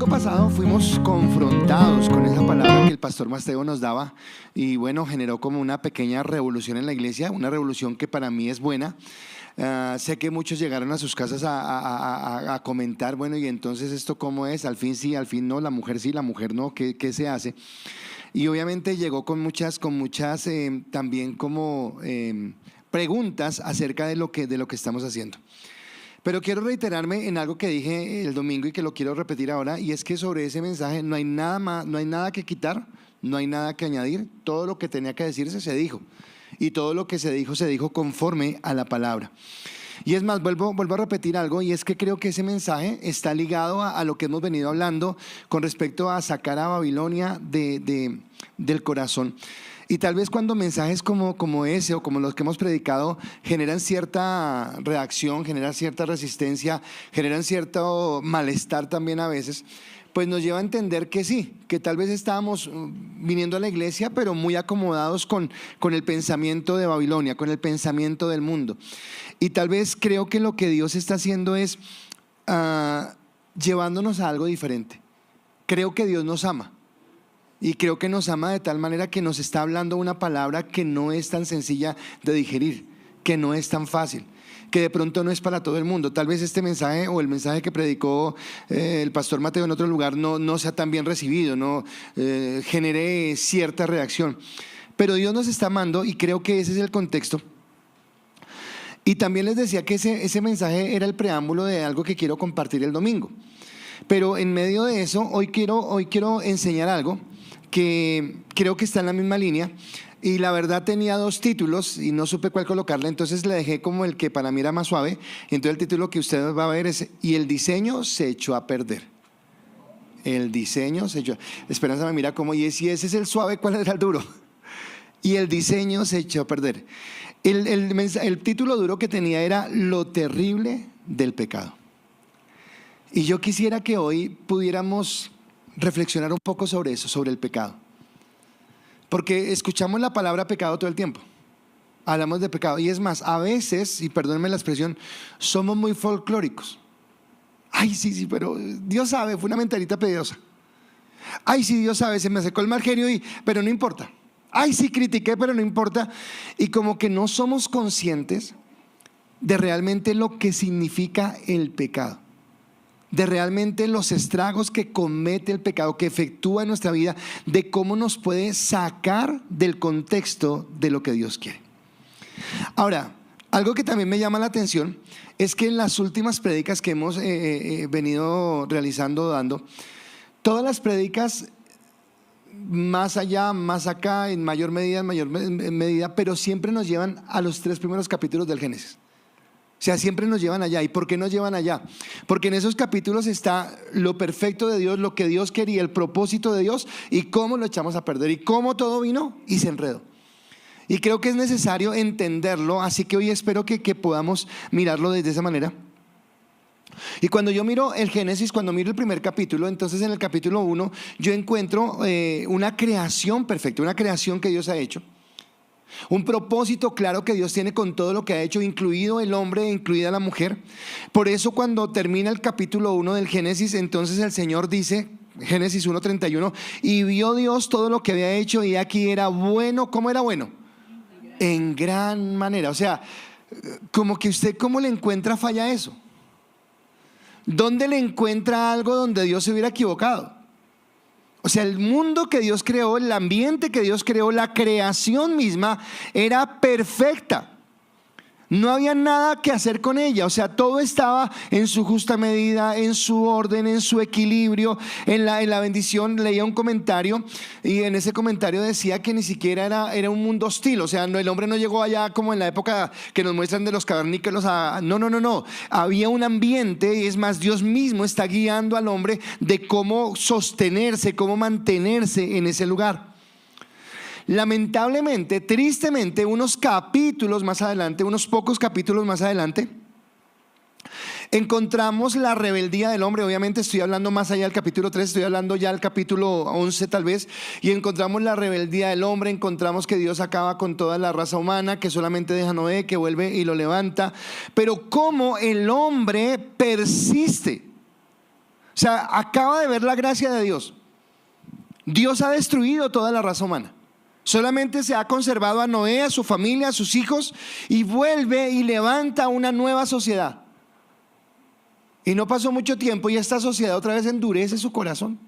domingo pasado fuimos confrontados con esa palabra que el pastor Mateo nos daba y bueno, generó como una pequeña revolución en la iglesia, una revolución que para mí es buena. Sé que muchos llegaron a sus casas a comentar, bueno, y entonces esto cómo es, al fin sí, al fin no, la mujer sí, la mujer no, ¿qué se hace? Y obviamente llegó con muchas también como preguntas acerca de lo que estamos haciendo. Pero quiero reiterarme en algo que dije el domingo y que lo quiero repetir ahora, y es que sobre ese mensaje no hay nada más, no hay nada que quitar, no hay nada que añadir. Todo lo que tenía que decirse se dijo, y todo lo que se dijo conforme a la palabra. Y es más, vuelvo a repetir algo, y es que creo que ese mensaje está ligado a lo que hemos venido hablando con respecto a sacar a Babilonia del corazón. Y tal vez cuando mensajes como ese o como los que hemos predicado generan cierta reacción, generan cierta resistencia, generan cierto malestar también a veces, pues nos lleva a entender que sí, que tal vez estábamos viniendo a la iglesia pero muy acomodados con el pensamiento de Babilonia, con el pensamiento del mundo. Y tal vez creo que lo que Dios está haciendo es llevándonos a algo diferente. Creo que Dios nos ama. Y creo que nos ama de tal manera que nos está hablando una palabra que no es tan sencilla de digerir, que no es tan fácil, que de pronto no es para todo el mundo. Tal vez este mensaje o el mensaje que predicó el pastor Mateo en otro lugar no sea tan bien recibido, no genere cierta reacción. Pero Dios nos está amando y creo que ese es el contexto. Y también les decía que ese mensaje era el preámbulo de algo que quiero compartir el domingo. Pero en medio de eso, hoy quiero enseñar algo que creo que está en la misma línea, y la verdad tenía dos títulos y no supe cuál colocarle, entonces le dejé como el que para mí era más suave. Entonces el título que usted va a ver es "Y el diseño se echó a perder". El diseño se echó. Esperanza me mira como, y si ese es el suave, ¿cuál era el duro? Y el diseño se echó a perder. El título duro que tenía era "Lo terrible del pecado". Y yo quisiera que hoy pudiéramos reflexionar un poco sobre eso, sobre el pecado. Porque escuchamos la palabra pecado todo el tiempo. Hablamos de pecado. Y es más, a veces, y perdónenme la expresión, somos muy folclóricos. Ay, sí, pero Dios sabe, fue una mentalita pediosa. Ay, sí, Dios sabe, se me secó el mal genio, pero no importa. Ay, sí, critiqué, pero no importa. Y como que no somos conscientes de realmente lo que significa el pecado, de realmente los estragos que comete el pecado, que efectúa en nuestra vida, de cómo nos puede sacar del contexto de lo que Dios quiere. Ahora, algo que también me llama la atención es que en las últimas prédicas que hemos venido realizando, dando, todas las prédicas, más allá, más acá, en mayor medida, pero siempre nos llevan a los 3 primeros capítulos del Génesis. O sea, siempre nos llevan allá. ¿Y por qué nos llevan allá? Porque en esos capítulos está lo perfecto de Dios, lo que Dios quería, el propósito de Dios, y cómo lo echamos a perder, y cómo todo vino y se enredó. Y creo que es necesario entenderlo, así que hoy espero que podamos mirarlo desde esa manera. Y cuando yo miro el Génesis, cuando miro el primer capítulo, entonces en el capítulo 1 yo encuentro una creación perfecta, una creación que Dios ha hecho. Un propósito claro que Dios tiene con todo lo que ha hecho, incluido el hombre e incluida la mujer. Por eso cuando termina el capítulo 1 del Génesis, entonces el Señor dice, Génesis 1:31, y vio Dios todo lo que había hecho y aquí era bueno. ¿Cómo era bueno? En gran manera. O sea, como que usted, ¿cómo le encuentra falla a eso? ¿Dónde le encuentra algo donde Dios se hubiera equivocado? O sea, el mundo que Dios creó, el ambiente que Dios creó, la creación misma era perfecta. No había nada que hacer con ella. O sea, todo estaba en su justa medida, en su orden, en su equilibrio, en la bendición. Leía un comentario y en ese comentario decía que ni siquiera era un mundo hostil. O sea, el hombre no llegó allá como en la época que nos muestran de los cavernícolas. No. Había un ambiente, y es más, Dios mismo está guiando al hombre de cómo sostenerse, cómo mantenerse en ese lugar. Lamentablemente, tristemente, unos capítulos más adelante, unos pocos capítulos más adelante, encontramos la rebeldía del hombre. Obviamente estoy hablando más allá del capítulo 3, estoy hablando ya del capítulo 11 tal vez. Y encontramos la rebeldía del hombre, encontramos que Dios acaba con toda la raza humana, que solamente deja a Noé, que vuelve y lo levanta. Pero cómo el hombre persiste. O sea, acaba de ver la gracia de Dios. Dios ha destruido toda la raza humana. Solamente se ha conservado a Noé, a su familia, a sus hijos, y vuelve y levanta una nueva sociedad. Y no pasó mucho tiempo y esta sociedad otra vez endurece su corazón.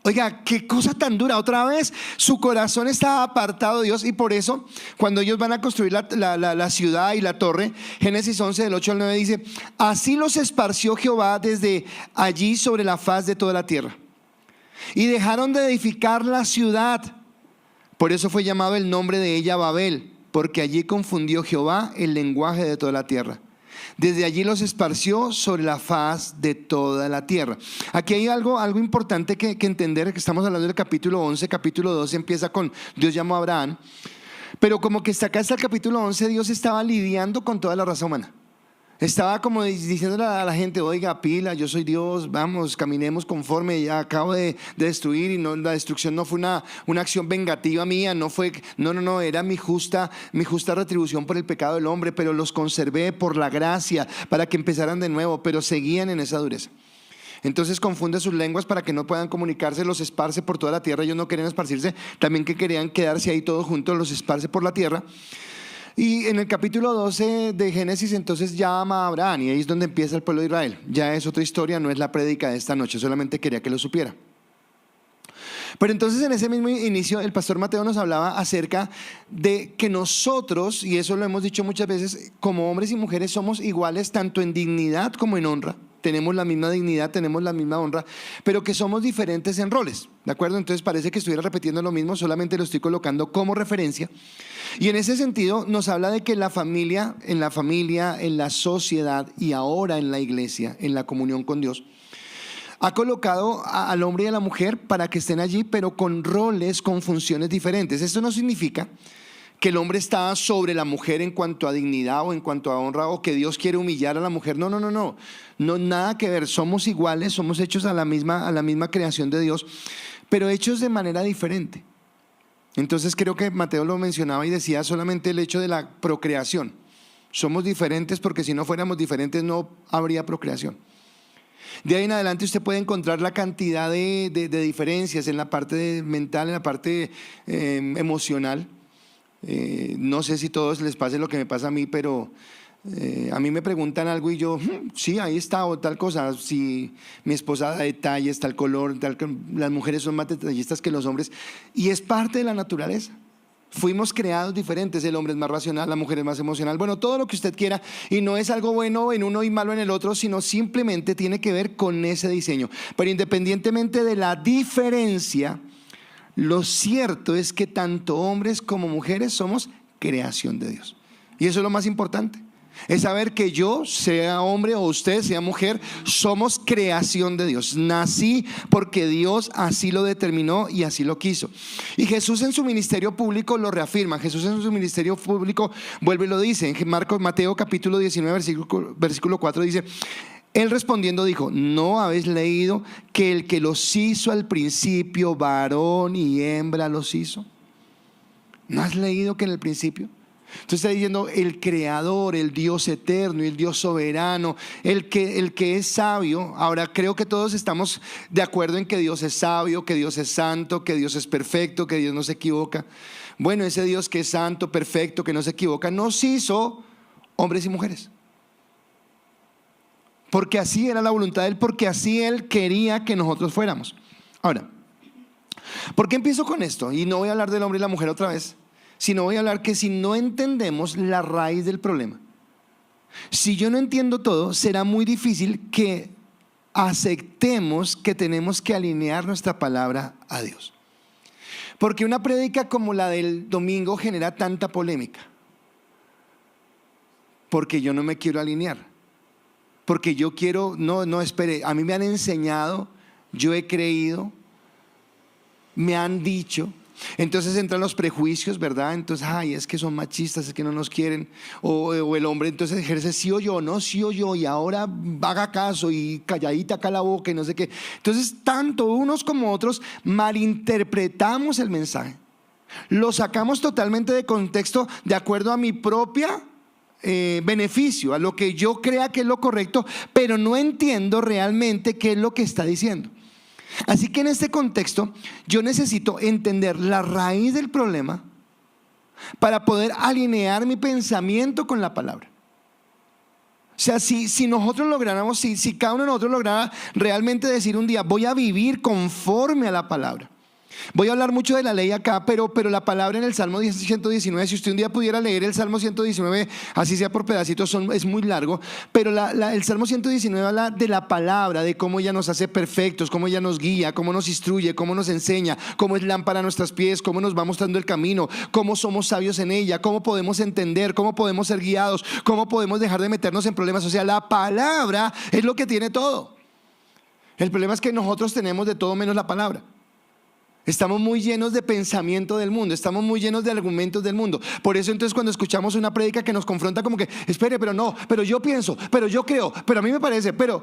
Oiga, qué cosa tan dura. Otra vez su corazón estaba apartado de Dios, y por eso cuando ellos van a construir la ciudad y la torre, Génesis 11 del 8 al 9 dice: así los esparció Jehová desde allí sobre la faz de toda la tierra, y dejaron de edificar la ciudad. Por eso fue llamado el nombre de ella Babel, porque allí confundió Jehová el lenguaje de toda la tierra. Desde allí los esparció sobre la faz de toda la tierra. Aquí hay algo importante que entender, que estamos hablando del capítulo 11, capítulo 12 empieza con Dios llamó a Abraham, pero como que hasta el capítulo 11 Dios estaba lidiando con toda la raza humana. Estaba como diciéndole a la gente: oiga, pila, yo soy Dios, vamos, caminemos conforme, ya acabo de destruir, y no, la destrucción no fue una acción vengativa mía, no, era mi justa retribución por el pecado del hombre, pero los conservé por la gracia, para que empezaran de nuevo, pero seguían en esa dureza. Entonces confunde sus lenguas para que no puedan comunicarse, los esparce por toda la tierra. Ellos no querían esparcirse, también que querían quedarse ahí todos juntos, los esparce por la tierra. Y en el capítulo 12 de Génesis entonces llama a Abraham, y ahí es donde empieza el pueblo de Israel. Ya es otra historia, no es la prédica de esta noche, solamente quería que lo supiera. Pero entonces en ese mismo inicio el pastor Mateo nos hablaba acerca de que nosotros, y eso lo hemos dicho muchas veces, como hombres y mujeres somos iguales tanto en dignidad como en honra. Tenemos la misma dignidad, tenemos la misma honra, pero que somos diferentes en roles, ¿de acuerdo? Entonces parece que estuviera repitiendo lo mismo, solamente lo estoy colocando como referencia. Y en ese sentido nos habla de que en la familia, en la sociedad y ahora en la iglesia, en la comunión con Dios, ha colocado al hombre y a la mujer para que estén allí, pero con roles, con funciones diferentes. Esto no significa que el hombre está sobre la mujer en cuanto a dignidad o en cuanto a honra, o que Dios quiere humillar a la mujer. No, nada que ver. Somos iguales, somos hechos a la misma creación de Dios, pero hechos de manera diferente. Entonces creo que Mateo lo mencionaba y decía solamente el hecho de la procreación. Somos diferentes porque si no fuéramos diferentes no habría procreación. De ahí en adelante usted puede encontrar la cantidad de diferencias en la parte mental, en la parte emocional. No sé si a todos les pase lo que me pasa a mí, pero a mí me preguntan algo y yo, sí, ahí está, o tal cosa. Si mi esposa da detalles, tal color, las mujeres son más detallistas que los hombres, y es parte de la naturaleza. Fuimos creados diferentes, el hombre es más racional, la mujer es más emocional, bueno, todo lo que usted quiera, y no es algo bueno en uno y malo en el otro, sino simplemente tiene que ver con ese diseño. Pero independientemente de la diferencia, lo cierto es que tanto hombres como mujeres somos creación de Dios. Y eso es lo más importante. Es saber que yo, sea hombre o usted sea mujer, somos creación de Dios. Nací porque Dios así lo determinó y así lo quiso. Y Jesús en su ministerio público lo reafirma. Jesús en su ministerio público vuelve y lo dice. En Mateo capítulo 19 versículo 4 dice: él respondiendo dijo: ¿no habéis leído que el que los hizo al principio, varón y hembra los hizo? ¿No has leído que en el principio? Entonces está diciendo el creador, el Dios eterno y el Dios soberano, el que es sabio. Ahora creo que todos estamos de acuerdo en que Dios es sabio, que Dios es santo, que Dios es perfecto, que Dios no se equivoca. Bueno, ese Dios que es santo, perfecto, que no se equivoca, nos hizo hombres y mujeres. Porque así era la voluntad de Él, porque así Él quería que nosotros fuéramos. Ahora, ¿por qué empiezo con esto? Y no voy a hablar del hombre y la mujer otra vez, sino voy a hablar que si no entendemos la raíz del problema, si yo no entiendo todo, será muy difícil que aceptemos que tenemos que alinear nuestra palabra a Dios. Porque una prédica como la del domingo genera tanta polémica, porque yo no me quiero alinear, porque yo quiero, no, espere, a mí me han enseñado, yo he creído, me han dicho. Entonces entran los prejuicios, ¿verdad? Entonces, es que son machistas, es que no nos quieren. O el hombre entonces ejerce sí o yo, no sí o yo, y ahora haga caso y calladita acá la boca y no sé qué. Entonces, tanto unos como otros malinterpretamos el mensaje. Lo sacamos totalmente de contexto de acuerdo a mi propia beneficio, a lo que yo crea que es lo correcto, pero no entiendo realmente qué es lo que está diciendo. Así que en este contexto yo necesito entender la raíz del problema para poder alinear mi pensamiento con la palabra. O sea, si nosotros lográramos, si cada uno de nosotros lograra realmente decir un día, voy a vivir conforme a la palabra. Voy a hablar mucho de la ley acá, pero la palabra en el Salmo 119, si usted un día pudiera leer el Salmo 119, así sea por pedacitos, es muy largo, pero el Salmo 119 habla de la palabra, de cómo ella nos hace perfectos, cómo ella nos guía, cómo nos instruye, cómo nos enseña, cómo es lámpara a nuestros pies, cómo nos va mostrando el camino, cómo somos sabios en ella, cómo podemos entender, cómo podemos ser guiados, cómo podemos dejar de meternos en problemas. O sea, la palabra es lo que tiene todo. El problema es que nosotros tenemos de todo menos la palabra. Estamos muy llenos de pensamiento del mundo, estamos muy llenos de argumentos del mundo. Por eso entonces cuando escuchamos una prédica que nos confronta como que, espere, pero no, pero yo pienso, pero yo creo, pero a mí me parece, pero...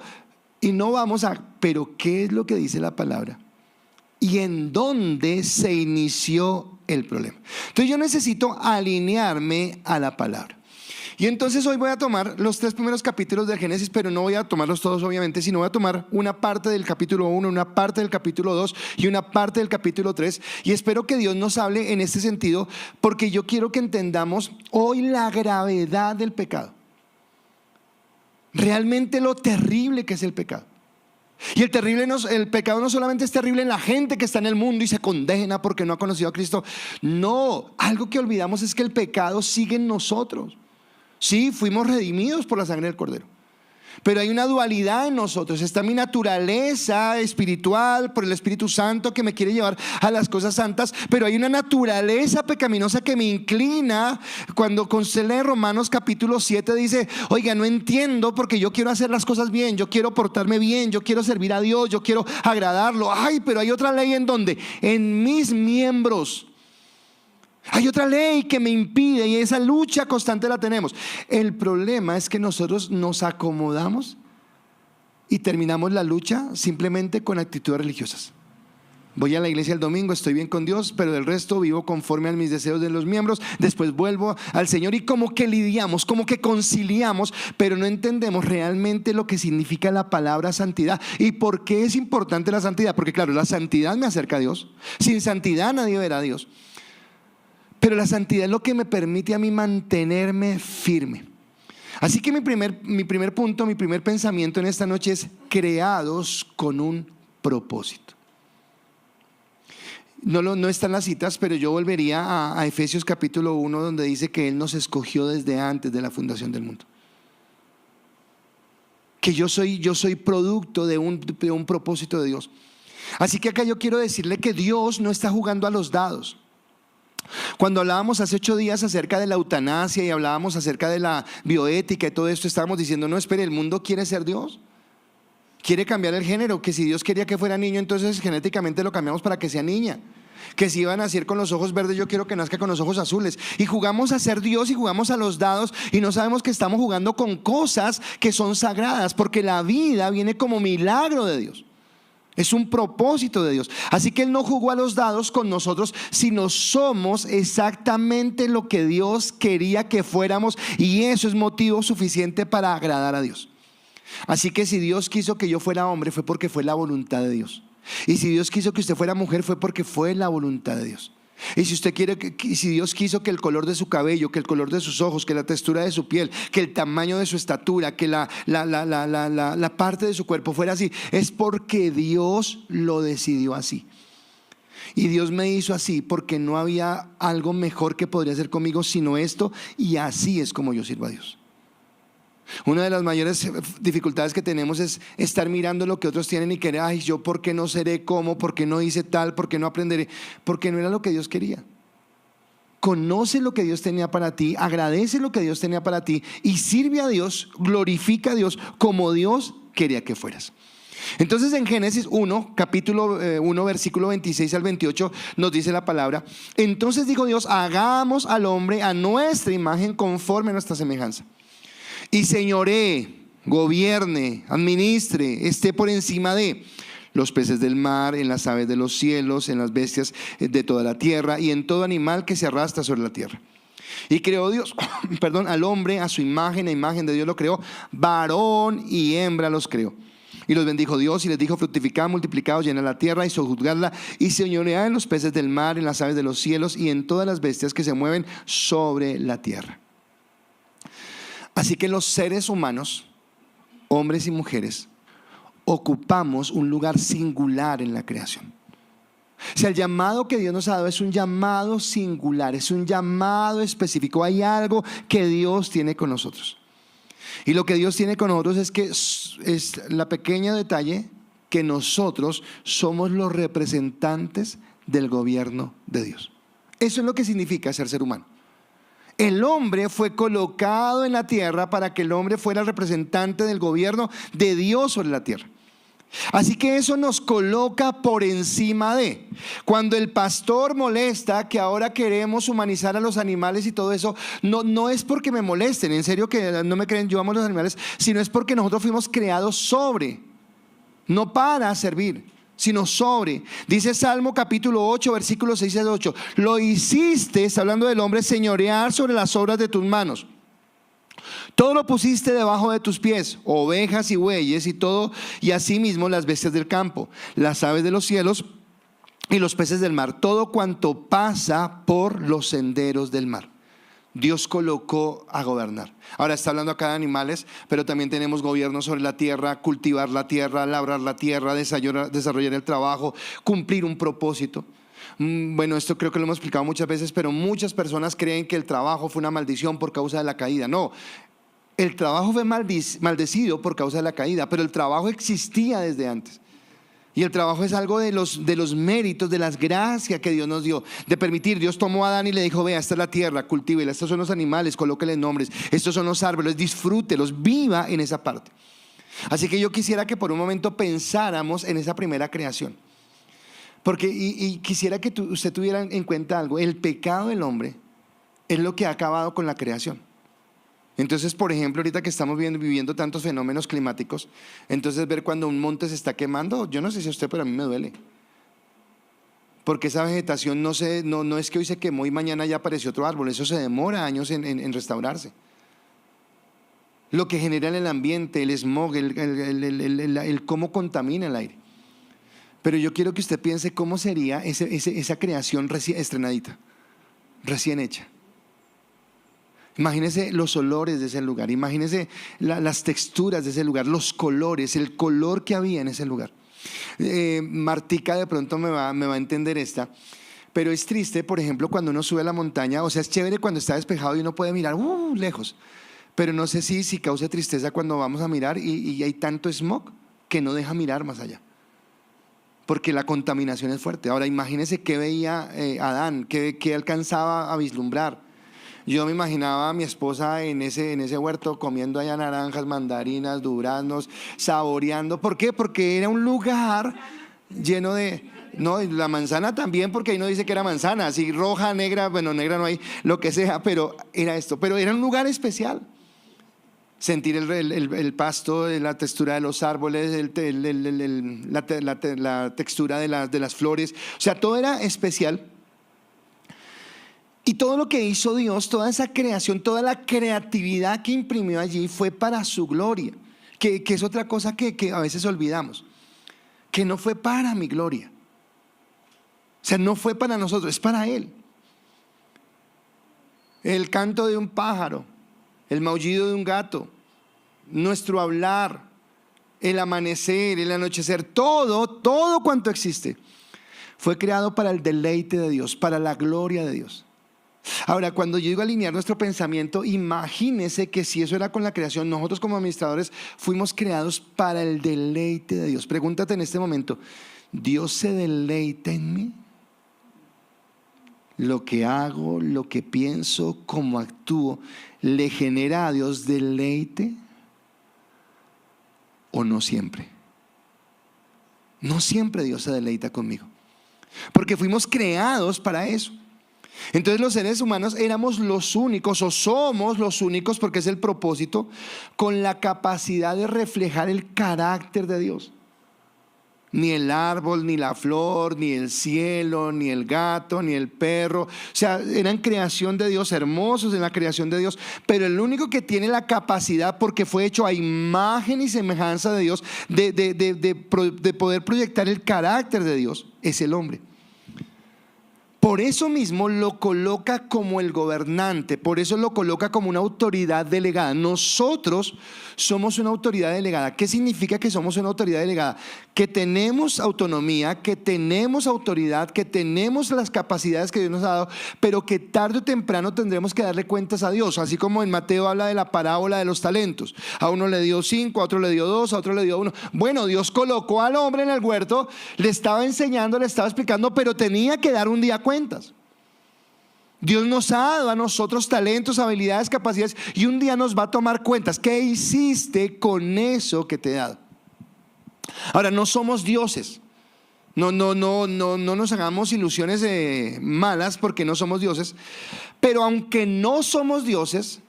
Y no vamos pero ¿qué es lo que dice la palabra? ¿Y en dónde se inició el problema? Entonces yo necesito alinearme a la palabra. Y entonces hoy voy a tomar los 3 primeros capítulos del Génesis, pero no voy a tomarlos todos obviamente, sino voy a tomar una parte del capítulo 1, una parte del capítulo 2 y una parte del capítulo 3. Y espero que Dios nos hable en este sentido, porque yo quiero que entendamos hoy la gravedad del pecado. Realmente lo terrible que es el pecado. Y el pecado no solamente es terrible en la gente que está en el mundo y se condena porque no ha conocido a Cristo. No, algo que olvidamos es que el pecado sigue en nosotros. Sí, fuimos redimidos por la sangre del Cordero, pero hay una dualidad en nosotros. Está mi naturaleza espiritual por el Espíritu Santo que me quiere llevar a las cosas santas, pero hay una naturaleza pecaminosa que me inclina. Cuando usted lee Romanos capítulo 7 dice, oiga, no entiendo porque yo quiero hacer las cosas bien, yo quiero portarme bien, yo quiero servir a Dios, yo quiero agradarlo. Ay, pero hay otra ley en donde, en mis miembros. Hay otra ley que me impide, y esa lucha constante la tenemos. El problema es que nosotros nos acomodamos y terminamos la lucha simplemente con actitudes religiosas. Voy a la iglesia el domingo, estoy bien con Dios, pero del resto vivo conforme a mis deseos de los miembros. Después vuelvo al Señor y como que lidiamos, como que conciliamos, pero no entendemos realmente lo que significa la palabra santidad. ¿Y por qué es importante la santidad? Porque claro, la santidad me acerca a Dios. Sin santidad nadie verá a Dios. Pero la santidad es lo que me permite a mí mantenerme firme. Así que mi primer punto, mi primer pensamiento en esta noche es creados con un propósito. No están las citas, pero yo volvería a Efesios capítulo 1, donde dice que Él nos escogió desde antes de la fundación del mundo. Que yo soy producto de un propósito de Dios. Así que acá yo quiero decirle que Dios no está jugando a los dados. Cuando hablábamos hace 8 días acerca de la eutanasia y hablábamos acerca de la bioética y todo esto, estábamos diciendo, no, espere, el mundo quiere ser Dios, quiere cambiar el género, que si Dios quería que fuera niño, entonces genéticamente lo cambiamos para que sea niña. Que si iba a nacer con los ojos verdes, yo quiero que nazca con los ojos azules. Y jugamos a ser Dios y jugamos a los dados y no sabemos que estamos jugando con cosas que son sagradas, porque la vida viene como milagro de Dios. Es un propósito de Dios. Así que Él no jugó a los dados con nosotros, sino somos exactamente lo que Dios quería que fuéramos, y eso es motivo suficiente para agradar a Dios. Así que si Dios quiso que yo fuera hombre, fue porque fue la voluntad de Dios. Y si Dios quiso que usted fuera mujer, fue porque fue la voluntad de Dios. Y si Dios quiso que el color de su cabello, que el color de sus ojos, que la textura de su piel, que el tamaño de su estatura, que la parte de su cuerpo fuera así, es porque Dios lo decidió así. Y Dios me hizo así porque no había algo mejor que podría hacer conmigo sino esto, y así es como yo sirvo a Dios. Una de las mayores dificultades que tenemos es estar mirando lo que otros tienen y querer, ay, yo por qué no seré como, por qué no hice tal, por qué no aprenderé, porque no era lo que Dios quería. Conoce lo que Dios tenía para ti, agradece lo que Dios tenía para ti y sirve a Dios, glorifica a Dios como Dios quería que fueras. Entonces en Génesis 1, capítulo 1, versículo 26 al 28 nos dice la palabra: entonces dijo Dios, hagamos al hombre a nuestra imagen conforme a nuestra semejanza. Y señoree, gobierne, administre, esté por encima de los peces del mar, en las aves de los cielos, en las bestias de toda la tierra y en todo animal que se arrastra sobre la tierra. Y creó Dios, perdón, al hombre a su imagen, a imagen de Dios lo creó, varón y hembra los creó. Y los bendijo Dios y les dijo: fructificad, multiplicaos, llenad la tierra y sojuzgadla, y señoread en los peces del mar, en las aves de los cielos y en todas las bestias que se mueven sobre la tierra. Así que los seres humanos, hombres y mujeres, ocupamos un lugar singular en la creación. O sea, el llamado que Dios nos ha dado es un llamado singular, es un llamado específico. Hay algo que Dios tiene con nosotros. Y lo que Dios tiene con nosotros es que es la pequeña detalle que nosotros somos los representantes del gobierno de Dios. Eso es lo que significa ser humano. El hombre fue colocado en la tierra para que el hombre fuera el representante del gobierno de Dios sobre la tierra. Así que eso nos coloca por encima de. Cuando el pastor molesta que ahora queremos humanizar a los animales y todo eso, no es porque me molesten, en serio que no me creen, yo amo a los animales, sino es porque nosotros fuimos creados sobre, no para servir, sino sobre. Dice Salmo capítulo 8, versículos 6 al 8: lo hiciste, está hablando del hombre, señorear sobre las obras de tus manos. Todo lo pusiste debajo de tus pies, ovejas y bueyes y todo, y asimismo las bestias del campo, las aves de los cielos y los peces del mar, todo cuanto pasa por los senderos del mar. Dios colocó a gobernar. Ahora está hablando acá de animales, pero también tenemos gobierno sobre la tierra, cultivar la tierra, labrar la tierra, desarrollar el trabajo, cumplir un propósito. Bueno, esto creo que lo hemos explicado muchas veces, pero muchas personas creen que el trabajo fue una maldición por causa de la caída. No, el trabajo fue maldecido por causa de la caída, pero el trabajo existía desde antes. Y el trabajo es algo de los méritos, de las gracias que Dios nos dio, de permitir. Dios tomó a Adán y le dijo: vea, esta es la tierra, cultívela, estos son los animales, colóqueles nombres, estos son los árboles, disfrútelos, viva en esa parte. Así que yo quisiera que por un momento pensáramos en esa primera creación. Porque y quisiera que usted tuviera en cuenta algo: el pecado del hombre es lo que ha acabado con la creación. Entonces, por ejemplo, ahorita que estamos viviendo tantos fenómenos climáticos, entonces ver cuando un monte se está quemando, yo no sé si a usted, pero a mí me duele. Porque esa vegetación no es que hoy se quemó y mañana ya apareció otro árbol, eso se demora años en restaurarse. Lo que genera en el ambiente, el smog, el cómo contamina el aire. Pero yo quiero que usted piense cómo sería esa creación recién estrenadita, recién hecha. Imagínese los olores de ese lugar, imagínese las texturas de ese lugar, los colores, el color que había en ese lugar. Martica de pronto me va a entender esta, pero es triste, por ejemplo, cuando uno sube a la montaña. O sea, es chévere cuando está despejado y uno puede mirar lejos, pero no sé si causa tristeza cuando vamos a mirar y hay tanto smog que no deja mirar más allá, porque la contaminación es fuerte. Ahora imagínese qué veía Adán, qué alcanzaba a vislumbrar. Yo me imaginaba a mi esposa en ese huerto comiendo allá naranjas, mandarinas, duraznos, saboreando. ¿Por qué? Porque era un lugar lleno de... No, la manzana también, porque ahí no dice que era manzana, así roja, negra, bueno, negra no hay, lo que sea, pero era esto. Pero era un lugar especial. Sentir el pasto, la textura de los árboles, la textura de las flores. O sea, todo era especial. Y todo lo que hizo Dios, toda esa creación, toda la creatividad que imprimió allí fue para su gloria, que es otra cosa que a veces olvidamos, que no fue para mi gloria. O sea, no fue para nosotros, es para Él. El canto de un pájaro, el maullido de un gato, nuestro hablar, el amanecer, el anochecer, todo cuanto existe, fue creado para el deleite de Dios, para la gloria de Dios. Ahora, cuando yo digo alinear nuestro pensamiento, imagínese que si eso era con la creación, nosotros como administradores fuimos creados para el deleite de Dios. Pregúntate en este momento: ¿Dios se deleita en mí? Lo que hago, lo que pienso, cómo actúo, ¿le genera a Dios deleite? ¿O no siempre? No siempre Dios se deleita conmigo, porque fuimos creados para eso. Entonces los seres humanos éramos los únicos, o somos los únicos, porque es el propósito, con la capacidad de reflejar el carácter de Dios. ni el árbol, ni la flor, ni el cielo, ni el gato, ni el perro. O sea, eran creación de Dios, hermosos en la creación de Dios, pero el único que tiene la capacidad, porque fue hecho a imagen y semejanza de Dios, de poder proyectar el carácter de Dios, es el hombre. Por eso mismo lo coloca como el gobernante, por eso lo coloca como una autoridad delegada. Nosotros somos una autoridad delegada. ¿Qué significa que somos una autoridad delegada? Que tenemos autonomía, que tenemos autoridad, que tenemos las capacidades que Dios nos ha dado, pero que tarde o temprano tendremos que darle cuentas a Dios. Así como en Mateo habla de la parábola de los talentos. A uno le dio 5, a otro le dio 2, a otro le dio 1. Bueno, Dios colocó al hombre en el huerto, le estaba enseñando, le estaba explicando, pero tenía que dar un día cuentas. Dios nos ha dado a nosotros talentos, habilidades, capacidades, y un día nos va a tomar cuentas. ¿Qué hiciste con eso que te he dado? Ahora, no somos dioses. No nos hagamos ilusiones malas porque no somos dioses. Pero aunque no somos dioses,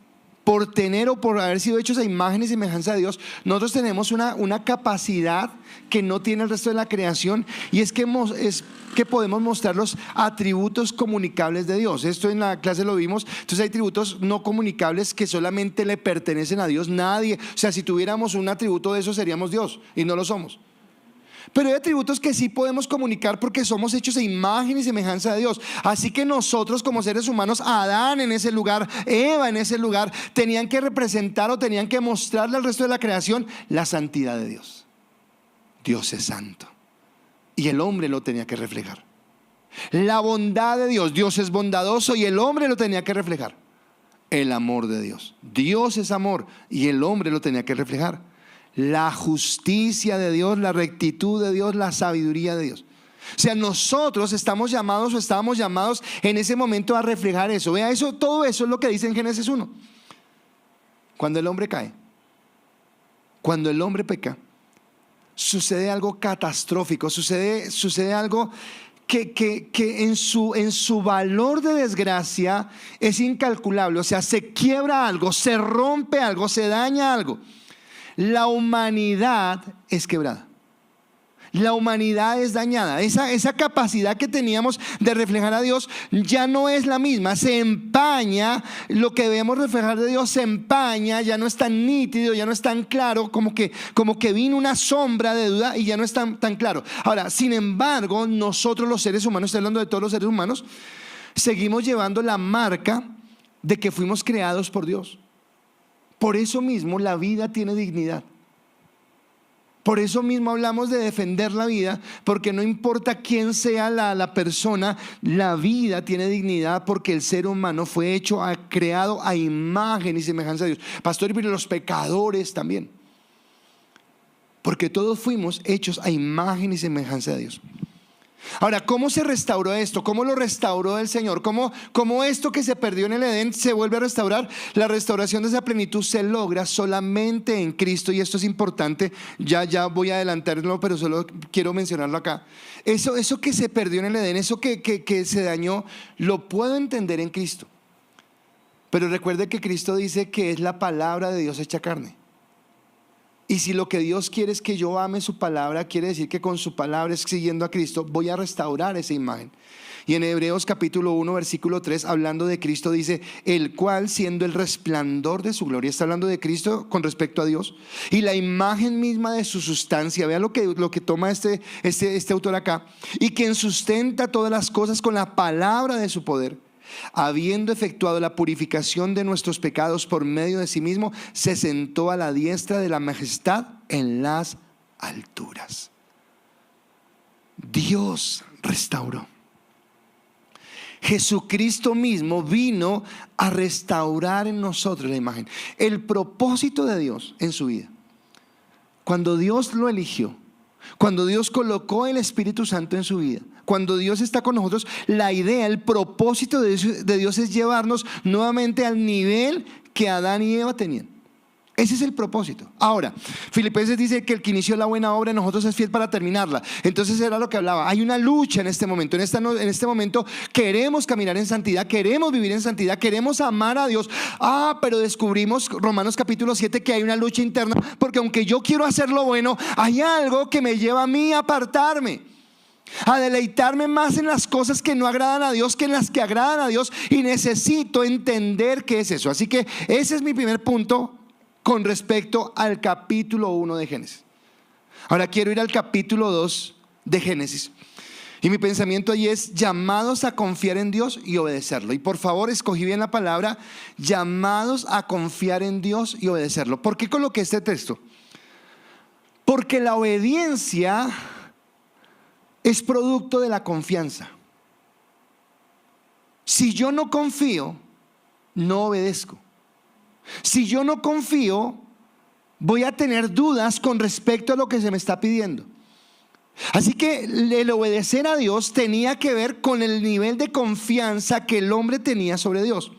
por tener o por haber sido hechos a imagen y semejanza de Dios, nosotros tenemos una capacidad que no tiene el resto de la creación, y es que podemos mostrar los atributos comunicables de Dios. Esto en la clase lo vimos. Entonces hay atributos no comunicables que solamente le pertenecen a Dios. Nadie, o sea, si tuviéramos un atributo de eso seríamos Dios, y no lo somos. Pero hay atributos que sí podemos comunicar porque somos hechos a imagen y semejanza de Dios. Así que nosotros como seres humanos, Adán en ese lugar, Eva en ese lugar, tenían que representar o tenían que mostrarle al resto de la creación la santidad de Dios. Dios es santo, y el hombre lo tenía que reflejar. La bondad de Dios, Dios es bondadoso, y el hombre lo tenía que reflejar. El amor de Dios, Dios es amor, y el hombre lo tenía que reflejar. La justicia de Dios, la rectitud de Dios, la sabiduría de Dios. O sea, nosotros estamos llamados o estábamos llamados en ese momento a reflejar eso. Vea, eso, todo eso es lo que dice en Génesis 1. Cuando el hombre cae, cuando el hombre peca, sucede algo catastrófico, sucede algo que en su valor de desgracia es incalculable. O sea, se quiebra algo, se rompe algo, se daña algo. La humanidad es quebrada. La humanidad es dañada. Esa capacidad que teníamos de reflejar a Dios ya no es la misma. Se empaña. Lo que debemos reflejar de Dios se empaña. Ya no es tan nítido, ya no es tan claro. Como que vino una sombra de duda y ya no es tan claro. Ahora, sin embargo, nosotros los seres humanos, estoy hablando de todos los seres humanos, seguimos llevando la marca de que fuimos creados por Dios. Por eso mismo la vida tiene dignidad. Por eso mismo hablamos de defender la vida, porque no importa quién sea la persona, la vida tiene dignidad, porque el ser humano fue hecho, creado a imagen y semejanza de Dios. Pastor, pero los pecadores también, porque todos fuimos hechos a imagen y semejanza de Dios. Ahora, ¿cómo se restauró esto? ¿Cómo lo restauró el Señor? ¿Cómo esto que se perdió en el Edén se vuelve a restaurar? La restauración de esa plenitud se logra solamente en Cristo, y esto es importante. Ya voy a adelantarlo, pero solo quiero mencionarlo acá. Eso que se perdió en el Edén, eso que se dañó, lo puedo entender en Cristo. Pero recuerde que Cristo dice que es la palabra de Dios hecha carne. Y si lo que Dios quiere es que yo ame su palabra, quiere decir que con su palabra, siguiendo a Cristo, voy a restaurar esa imagen. Y en Hebreos capítulo 1 versículo 3, hablando de Cristo, dice: el cual, siendo el resplandor de su gloria, está hablando de Cristo con respecto a Dios, y la imagen misma de su sustancia. Vea lo que toma este autor acá: y quien sustenta todas las cosas con la palabra de su poder, habiendo efectuado la purificación de nuestros pecados por medio de sí mismo, se sentó a la diestra de la majestad en las alturas. Dios restauró. Jesucristo mismo vino a restaurar en nosotros la imagen. El propósito de Dios en su vida, cuando Dios lo eligió, cuando Dios colocó el Espíritu Santo en su vida, cuando Dios está con nosotros, la idea, el propósito de Dios es llevarnos nuevamente al nivel que Adán y Eva tenían. Ese es el propósito. Ahora, Filipenses dice que el que inició la buena obra en nosotros es fiel para terminarla. Entonces era lo que hablaba. Hay una lucha en este momento. En este momento queremos caminar en santidad, queremos vivir en santidad, queremos amar a Dios. Pero descubrimos, Romanos capítulo 7, que hay una lucha interna, porque aunque yo quiero hacer lo bueno, hay algo que me lleva a mí a apartarme, a deleitarme más en las cosas que no agradan a Dios que en las que agradan a Dios, y necesito entender qué es eso. Así que ese es mi primer punto con respecto al capítulo 1 de Génesis. Ahora quiero ir al capítulo 2 de Génesis. Y mi pensamiento allí es: llamados a confiar en Dios y obedecerlo. Y por favor, escogí bien la palabra, llamados a confiar en Dios y obedecerlo. ¿Por qué coloqué este texto? Porque la obediencia es producto de la confianza. Si yo no confío, no obedezco. Si yo no confío, voy a tener dudas con respecto a lo que se me está pidiendo. Así que el obedecer a Dios tenía que ver con el nivel de confianza que el hombre tenía sobre Dios.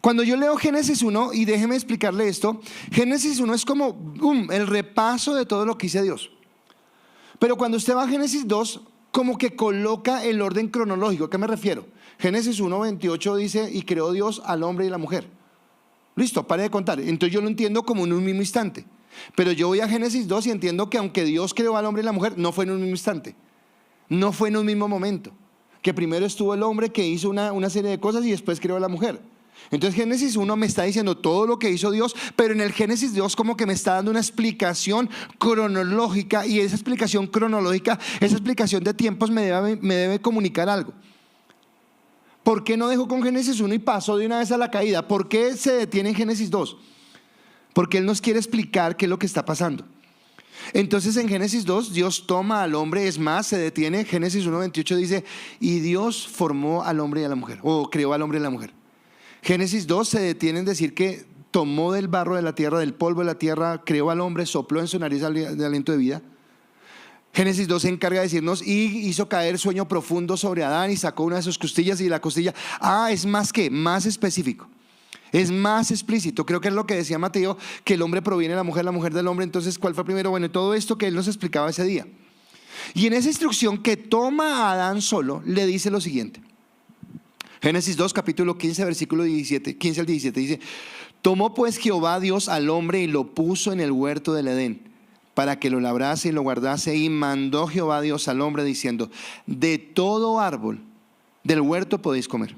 Cuando yo leo Génesis 1, y déjeme explicarle esto, Génesis 1 es como el repaso de todo lo que dice Dios. Pero cuando usted va a Génesis 2, como que coloca el orden cronológico. ¿A qué me refiero? Génesis 1:28 dice: y creó Dios al hombre y la mujer. Listo, pare de contar. Entonces yo lo entiendo como en un mismo instante. Pero yo voy a Génesis 2 y entiendo que aunque Dios creó al hombre y la mujer, no fue en un mismo instante, no fue en un mismo momento. Que primero estuvo el hombre que hizo una serie de cosas y después creó a la mujer. Entonces Génesis 1 me está diciendo todo lo que hizo Dios, pero en el Génesis 2 como que me está dando una explicación cronológica, y esa explicación cronológica, esa explicación de tiempos me debe comunicar algo. ¿Por qué no dejó con Génesis 1 y pasó de una vez a la caída? ¿Por qué se detiene en Génesis 2? Porque Él nos quiere explicar qué es lo que está pasando. Entonces en Génesis 2 Dios toma al hombre, es más, se detiene. Génesis 1:28 dice: y Dios formó al hombre y a la mujer, o creó al hombre y a la mujer. Génesis 2 se detiene en decir que tomó del barro de la tierra, del polvo de la tierra, creó al hombre, sopló en su nariz de aliento de vida. Génesis 2 se encarga de decirnos: y hizo caer sueño profundo sobre Adán y sacó una de sus costillas, y la costilla. Es más específico, es más explícito. Creo que es lo que decía Mateo, que el hombre proviene de la mujer del hombre. Entonces, ¿cuál fue primero? Bueno, todo esto que él nos explicaba ese día. Y en esa instrucción que toma a Adán solo, le dice lo siguiente. Génesis 2, capítulo 15, versículo 15 al 17 dice: tomó pues Jehová Dios al hombre y lo puso en el huerto del Edén, para que lo labrase y lo guardase. Y mandó Jehová Dios al hombre diciendo: de todo árbol del huerto podéis comer,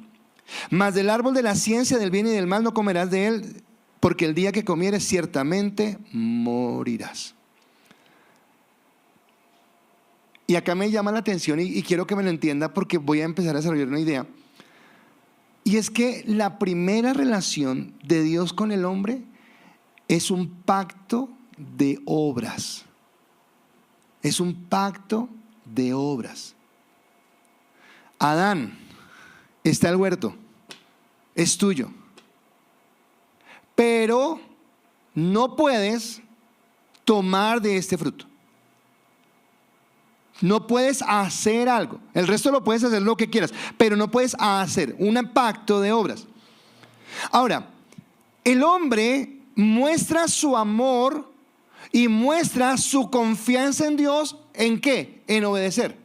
mas del árbol de la ciencia del bien y del mal no comerás de él, porque el día que comieres ciertamente morirás. Y acá me llama la atención y quiero que me lo entienda, porque voy a empezar a desarrollar una idea. Y es que la primera relación de Dios con el hombre es un pacto de obras. Es un pacto de obras. Adán, está el huerto, es tuyo, pero no puedes tomar de este fruto. No puedes hacer algo. El resto lo puedes hacer lo que quieras, pero no puedes hacer un pacto de obras. Ahora, el hombre muestra su amor y muestra su confianza en Dios. ¿En qué? En obedecer.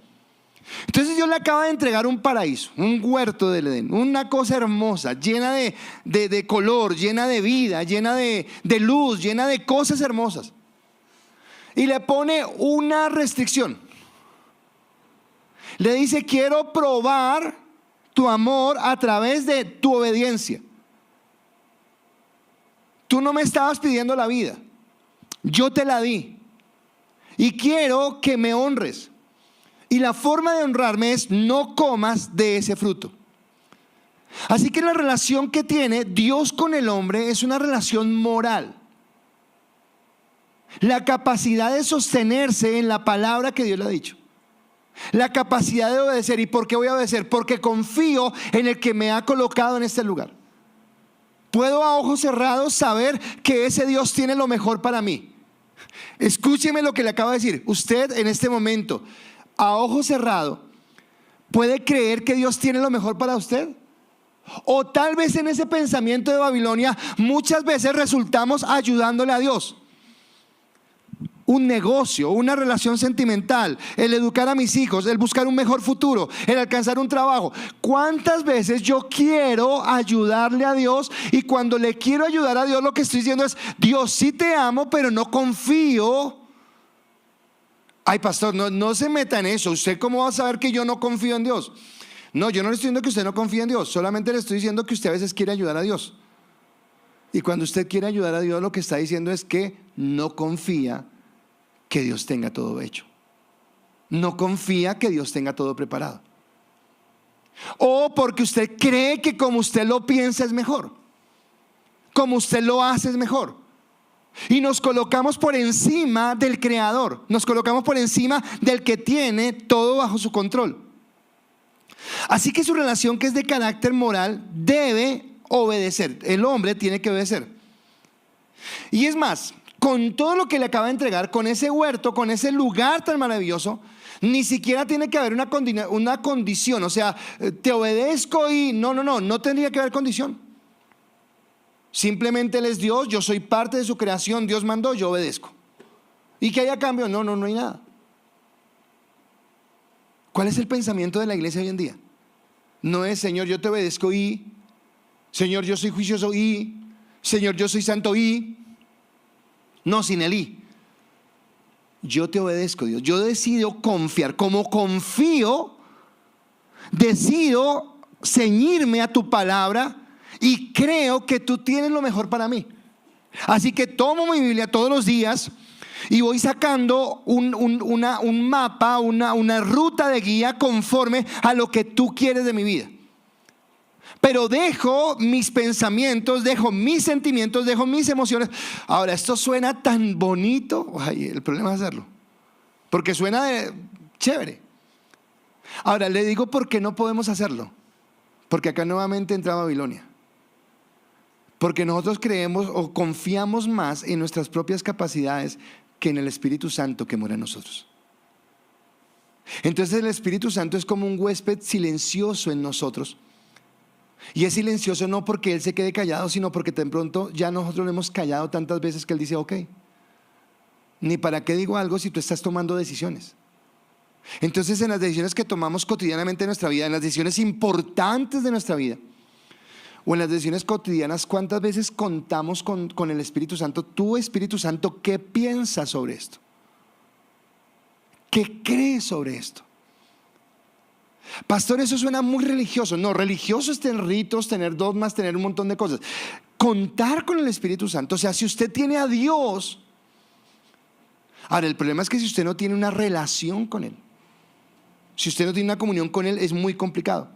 Entonces Dios le acaba de entregar un paraíso, un huerto del Edén, una cosa hermosa, llena de color, llena de vida, llena de luz, llena de cosas hermosas. Y le pone una restricción. Le dice: quiero probar tu amor a través de tu obediencia. Tú no me estabas pidiendo la vida, yo te la di, y quiero que me honres. Y la forma de honrarme es: no comas de ese fruto. Así que la relación que tiene Dios con el hombre es una relación moral. La capacidad de sostenerse en la palabra que Dios le ha dicho. La capacidad de obedecer. ¿Y por qué voy a obedecer? Porque confío en el que me ha colocado en este lugar. Puedo a ojos cerrados saber que ese Dios tiene lo mejor para mí. Escúcheme lo que le acabo de decir. Usted en este momento, a ojo cerrado, ¿puede creer que Dios tiene lo mejor para usted? O tal vez en ese pensamiento de Babilonia muchas veces resultamos ayudándole a Dios. Un negocio, una relación sentimental, el educar a mis hijos, el buscar un mejor futuro, el alcanzar un trabajo. ¿Cuántas veces yo quiero ayudarle a Dios? Y cuando le quiero ayudar a Dios, lo que estoy diciendo es: Dios, sí te amo, pero no confío. Ay, pastor, no se meta en eso. ¿Usted cómo va a saber que yo no confío en Dios? No, yo no le estoy diciendo que usted no confíe en Dios. Solamente le estoy diciendo que usted a veces quiere ayudar a Dios. Y cuando usted quiere ayudar a Dios, lo que está diciendo es que no confía que Dios tenga todo hecho. No confía que Dios tenga todo preparado. O porque usted cree que como usted lo piensa es mejor, como usted lo hace es mejor. Y nos colocamos por encima del Creador. Nos colocamos por encima del que tiene todo bajo su control. Así que su relación, que es de carácter moral, debe obedecer. El hombre tiene que obedecer. Y es más, con todo lo que le acaba de entregar, con ese huerto, con ese lugar tan maravilloso, ni siquiera tiene que haber una condición. O sea, te obedezco y no tendría que haber condición. Simplemente Él es Dios, yo soy parte de su creación, Dios mandó, yo obedezco. ¿Y que haya cambio? No hay nada. ¿Cuál es el pensamiento de la iglesia hoy en día? No es: Señor, yo te obedezco y, Señor, yo soy juicioso y, Señor, yo soy santo y. No, sin el y. Yo te obedezco, Dios. Yo decido confiar. Como confío, decido ceñirme a tu palabra y creo que tú tienes lo mejor para mí. Así que tomo mi Biblia todos los días y voy sacando un mapa, una ruta de guía conforme a lo que tú quieres de mi vida. Pero dejo mis pensamientos, dejo mis sentimientos, dejo mis emociones. Ahora, esto suena tan bonito. Ay, el problema es hacerlo, porque suena chévere. Ahora, le digo por qué no podemos hacerlo. Porque acá nuevamente entra Babilonia. Porque nosotros creemos o confiamos más en nuestras propias capacidades que en el Espíritu Santo que mora en nosotros. Entonces el Espíritu Santo es como un huésped silencioso en nosotros. Y es silencioso no porque Él se quede callado, sino porque de pronto ya nosotros lo hemos callado tantas veces que Él dice: ok, ni para qué digo algo si tú estás tomando decisiones. Entonces, en las decisiones que tomamos cotidianamente en nuestra vida, en las decisiones importantes de nuestra vida, o en las decisiones cotidianas, ¿cuántas veces contamos con el Espíritu Santo? Tú, Espíritu Santo, ¿qué piensas sobre esto? ¿Qué crees sobre esto? Pastor, eso suena muy religioso. No, religioso es tener ritos, tener dogmas, tener un montón de cosas. Contar con el Espíritu Santo, o sea, si usted tiene a Dios. Ahora, el problema es que si usted no tiene una relación con Él, si usted no tiene una comunión con Él, es muy complicado.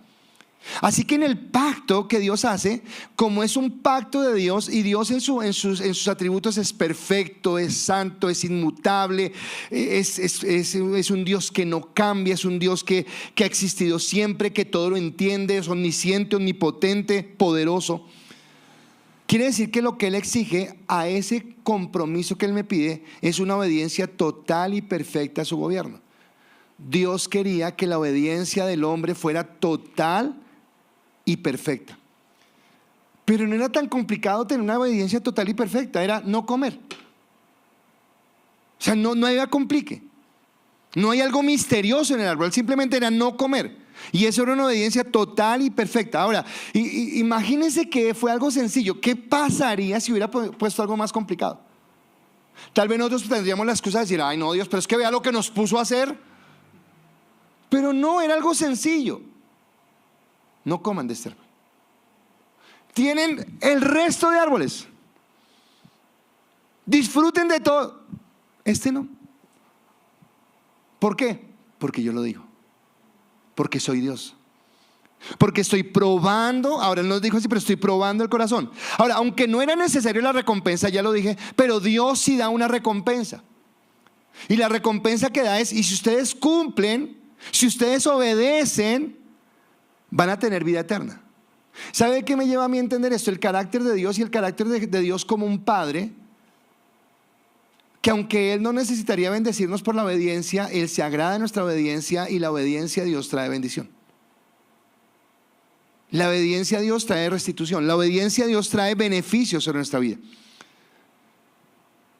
Así que en el pacto que Dios hace, como es un pacto de Dios, y Dios en sus atributos es perfecto, es santo, es inmutable, es un Dios que no cambia, es un Dios que ha existido siempre, que todo lo entiende, es omnisciente, omnipotente, poderoso. Quiere decir que lo que Él exige a ese compromiso que Él me pide es una obediencia total y perfecta a su gobierno. Dios quería que la obediencia del hombre fuera total y perfecta. Pero no era tan complicado tener una obediencia total y perfecta, era no comer. O sea, no había complique. No hay algo misterioso en el árbol, simplemente era no comer. Y eso era una obediencia total y perfecta. Ahora, imagínense que fue algo sencillo. ¿Qué pasaría si hubiera puesto algo más complicado? Tal vez nosotros tendríamos la excusa de decir: ay no, Dios, pero es que vea lo que nos puso a hacer. Pero no, era algo sencillo. No coman de este árbol. Tienen el resto de árboles. Disfruten de todo. Este no. ¿Por qué? Porque yo lo digo. Porque soy Dios. Porque estoy probando. Ahora Él nos dijo así, pero estoy probando el corazón. Ahora, aunque no era necesario la recompensa, ya lo dije, pero Dios sí da una recompensa. Y la recompensa que da es: y si ustedes cumplen, si ustedes obedecen, van a tener vida eterna. ¿Sabe qué me lleva a mí a entender esto? El carácter de Dios y el carácter de Dios como un padre, que aunque Él no necesitaría bendecirnos por la obediencia, Él se agrada de nuestra obediencia, y la obediencia a Dios trae bendición. La obediencia a Dios trae restitución. La obediencia a Dios trae beneficios sobre nuestra vida.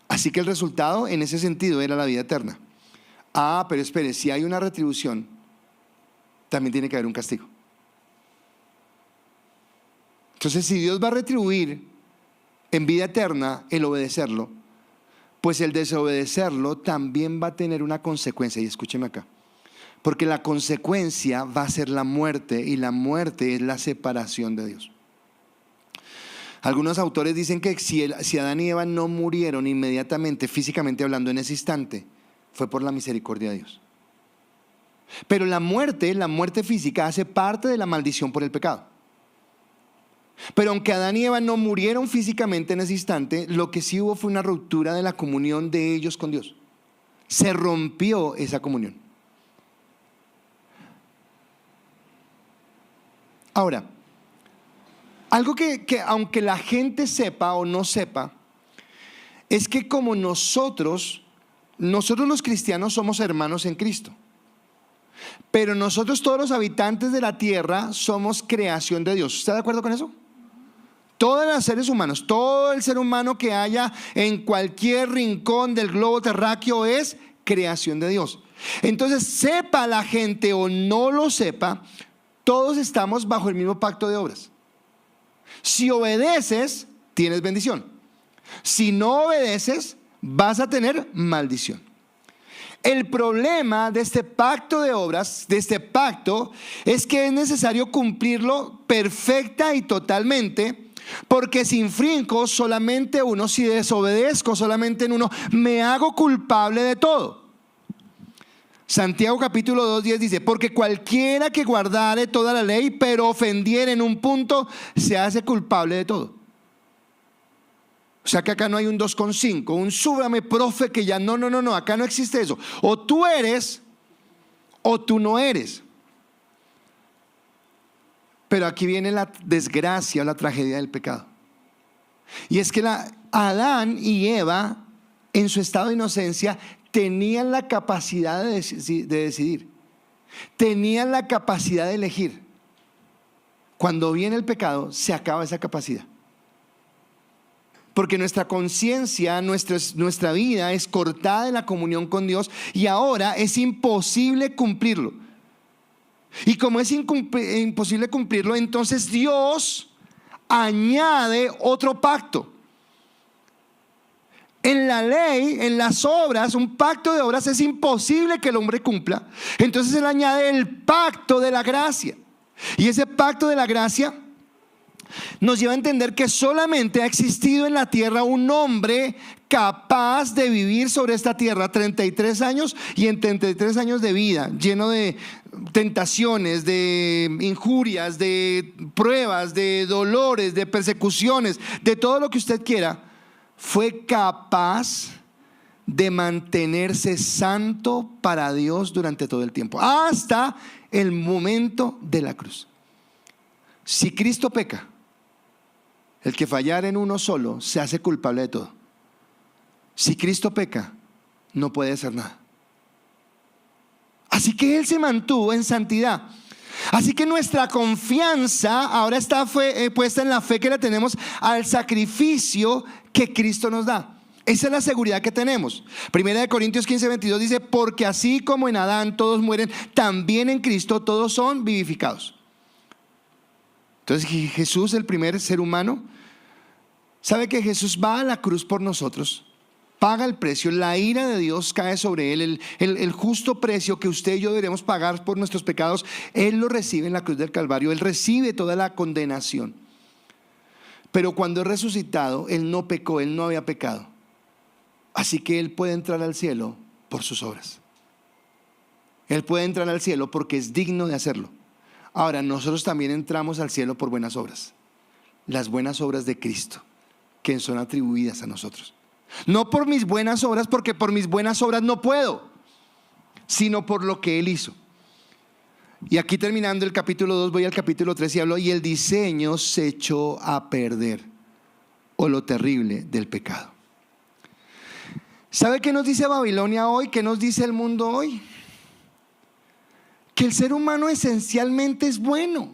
Así que el resultado en ese sentido era la vida eterna. Pero espere, si hay una retribución, también tiene que haber un castigo. Entonces, si Dios va a retribuir en vida eterna el obedecerlo, pues el desobedecerlo también va a tener una consecuencia. Y escúcheme acá, porque la consecuencia va a ser la muerte, y la muerte es la separación de Dios. Algunos autores dicen que si Adán y Eva no murieron inmediatamente, físicamente hablando, en ese instante, fue por la misericordia de Dios. Pero la muerte física, hace parte de la maldición por el pecado. Pero aunque Adán y Eva no murieron físicamente en ese instante, lo que sí hubo fue una ruptura de la comunión de ellos con Dios. Se rompió esa comunión. Ahora, algo que aunque la gente sepa o no sepa, es que como nosotros los cristianos somos hermanos en Cristo. Pero nosotros, todos los habitantes de la tierra, somos creación de Dios. ¿Está de acuerdo con eso? Todos los seres humanos, todo el ser humano que haya en cualquier rincón del globo terráqueo es creación de Dios. Entonces, sepa la gente o no lo sepa, todos estamos bajo el mismo pacto de obras. Si obedeces, tienes bendición. Si no obedeces, vas a tener maldición. El problema de este pacto de obras, de este pacto, es que es necesario cumplirlo perfecta y totalmente, porque si infringo solamente uno, si desobedezco solamente en uno, me hago culpable de todo. Santiago capítulo 2:10 dice: porque cualquiera que guardare toda la ley, pero ofendiere en un punto, se hace culpable de todo. O sea que acá no hay un 2,5, un súbame profe que ya no, acá no existe eso. O tú eres o tú no eres. Pero aquí viene la desgracia o la tragedia del pecado. Y es que Adán y Eva, en su estado de inocencia, tenían la capacidad de decidir. Tenían la capacidad de elegir. Cuando viene el pecado, se acaba esa capacidad. Porque nuestra conciencia, nuestra vida es cortada de la comunión con Dios, y ahora es imposible cumplirlo. Y como es imposible cumplirlo, entonces Dios añade otro pacto. En la ley, en las obras, un pacto de obras es imposible que el hombre cumpla. Entonces Él añade el pacto de la gracia. Y ese pacto de la gracia nos lleva a entender que solamente ha existido en la tierra un hombre capaz de vivir sobre esta tierra 33 años, y en 33 años de vida, lleno de tentaciones, de injurias, de pruebas, de dolores, de persecuciones, de todo lo que usted quiera, fue capaz de mantenerse santo para Dios durante todo el tiempo, hasta el momento de la cruz. Si Cristo peca, el que fallara en uno solo se hace culpable de todo. Si Cristo peca, no puede hacer nada. Así que Él se mantuvo en santidad. Así que nuestra confianza ahora está puesta en la fe que le tenemos al sacrificio que Cristo nos da. Esa es la seguridad que tenemos. Primera de Corintios 15:22 dice: porque así como en Adán todos mueren, también en Cristo todos son vivificados. Entonces Jesús, el primer ser humano, sabe que Jesús va a la cruz por nosotros, paga el precio, la ira de Dios cae sobre Él, el justo precio que usted y yo deberemos pagar por nuestros pecados, Él lo recibe en la cruz del Calvario. Él recibe toda la condenación. Pero cuando es resucitado, Él no pecó, Él no había pecado. Así que Él puede entrar al cielo por sus obras. Él puede entrar al cielo porque es digno de hacerlo. Ahora, nosotros también entramos al cielo por buenas obras, las buenas obras de Cristo, que son atribuidas a nosotros. No por mis buenas obras, porque por mis buenas obras no puedo, sino por lo que Él hizo. Y aquí, terminando el capítulo 2, voy al capítulo 3 y hablo: y el diseño se echó a perder, o lo terrible del pecado. ¿Sabe qué nos dice Babilonia hoy? ¿Qué nos dice el mundo hoy? Que el ser humano esencialmente es bueno.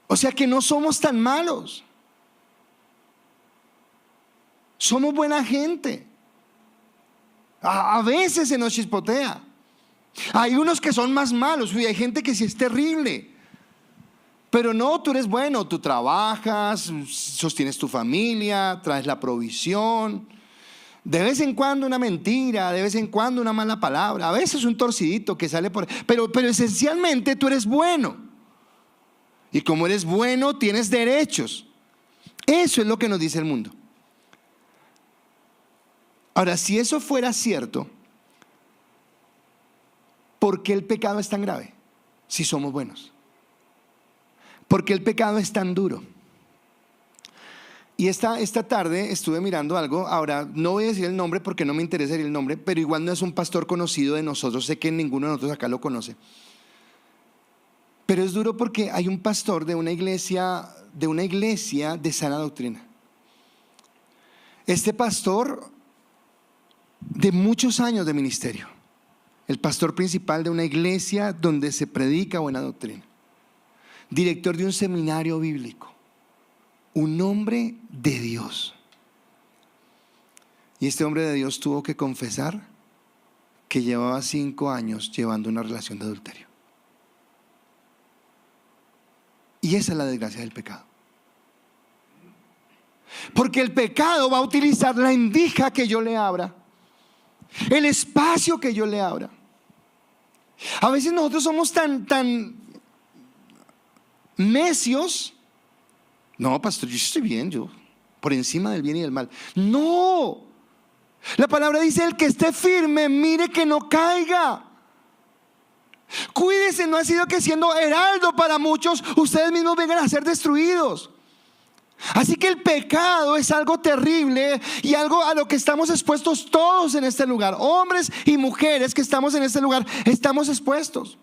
O sea que no somos tan malos. Somos buena gente. A veces se nos chispotea. Hay unos que son más malos. Hay gente que sí es terrible. Pero no, tú eres bueno. Tú trabajas, sostienes tu familia, traes la provisión. De vez en cuando una mentira, de vez en cuando una mala palabra. A veces un torcidito que sale por... Pero esencialmente tú eres bueno. Y como eres bueno, tienes derechos. Eso es lo que nos dice el mundo. Ahora, si eso fuera cierto, ¿por qué el pecado es tan grave si somos buenos? ¿Por qué el pecado es tan duro? Y esta tarde estuve mirando algo. Ahora, no voy a decir el nombre porque no me interesa decir el nombre, pero igual no es un pastor conocido de nosotros. Sé que ninguno de nosotros acá lo conoce. Pero es duro porque hay un pastor de una iglesia de sana doctrina. Este pastor de muchos años de ministerio, el pastor principal de una iglesia donde se predica buena doctrina, director de un seminario bíblico, un hombre de Dios. Y este hombre de Dios tuvo que confesar que llevaba 5 años llevando una relación de adulterio. Y esa es la desgracia del pecado. Porque el pecado va a utilizar la endija que yo le abra, el espacio que yo le abra. A veces nosotros somos tan necios. No, pastor, yo estoy bien, yo por encima del bien y del mal. No, la palabra dice: el que esté firme, mire que no caiga. Cuídese, no ha sido que siendo heraldo para muchos, ustedes mismos vengan a ser destruidos. Así que el pecado es algo terrible y algo a lo que estamos expuestos todos en este lugar. Hombres y mujeres que estamos en este lugar, estamos expuestos.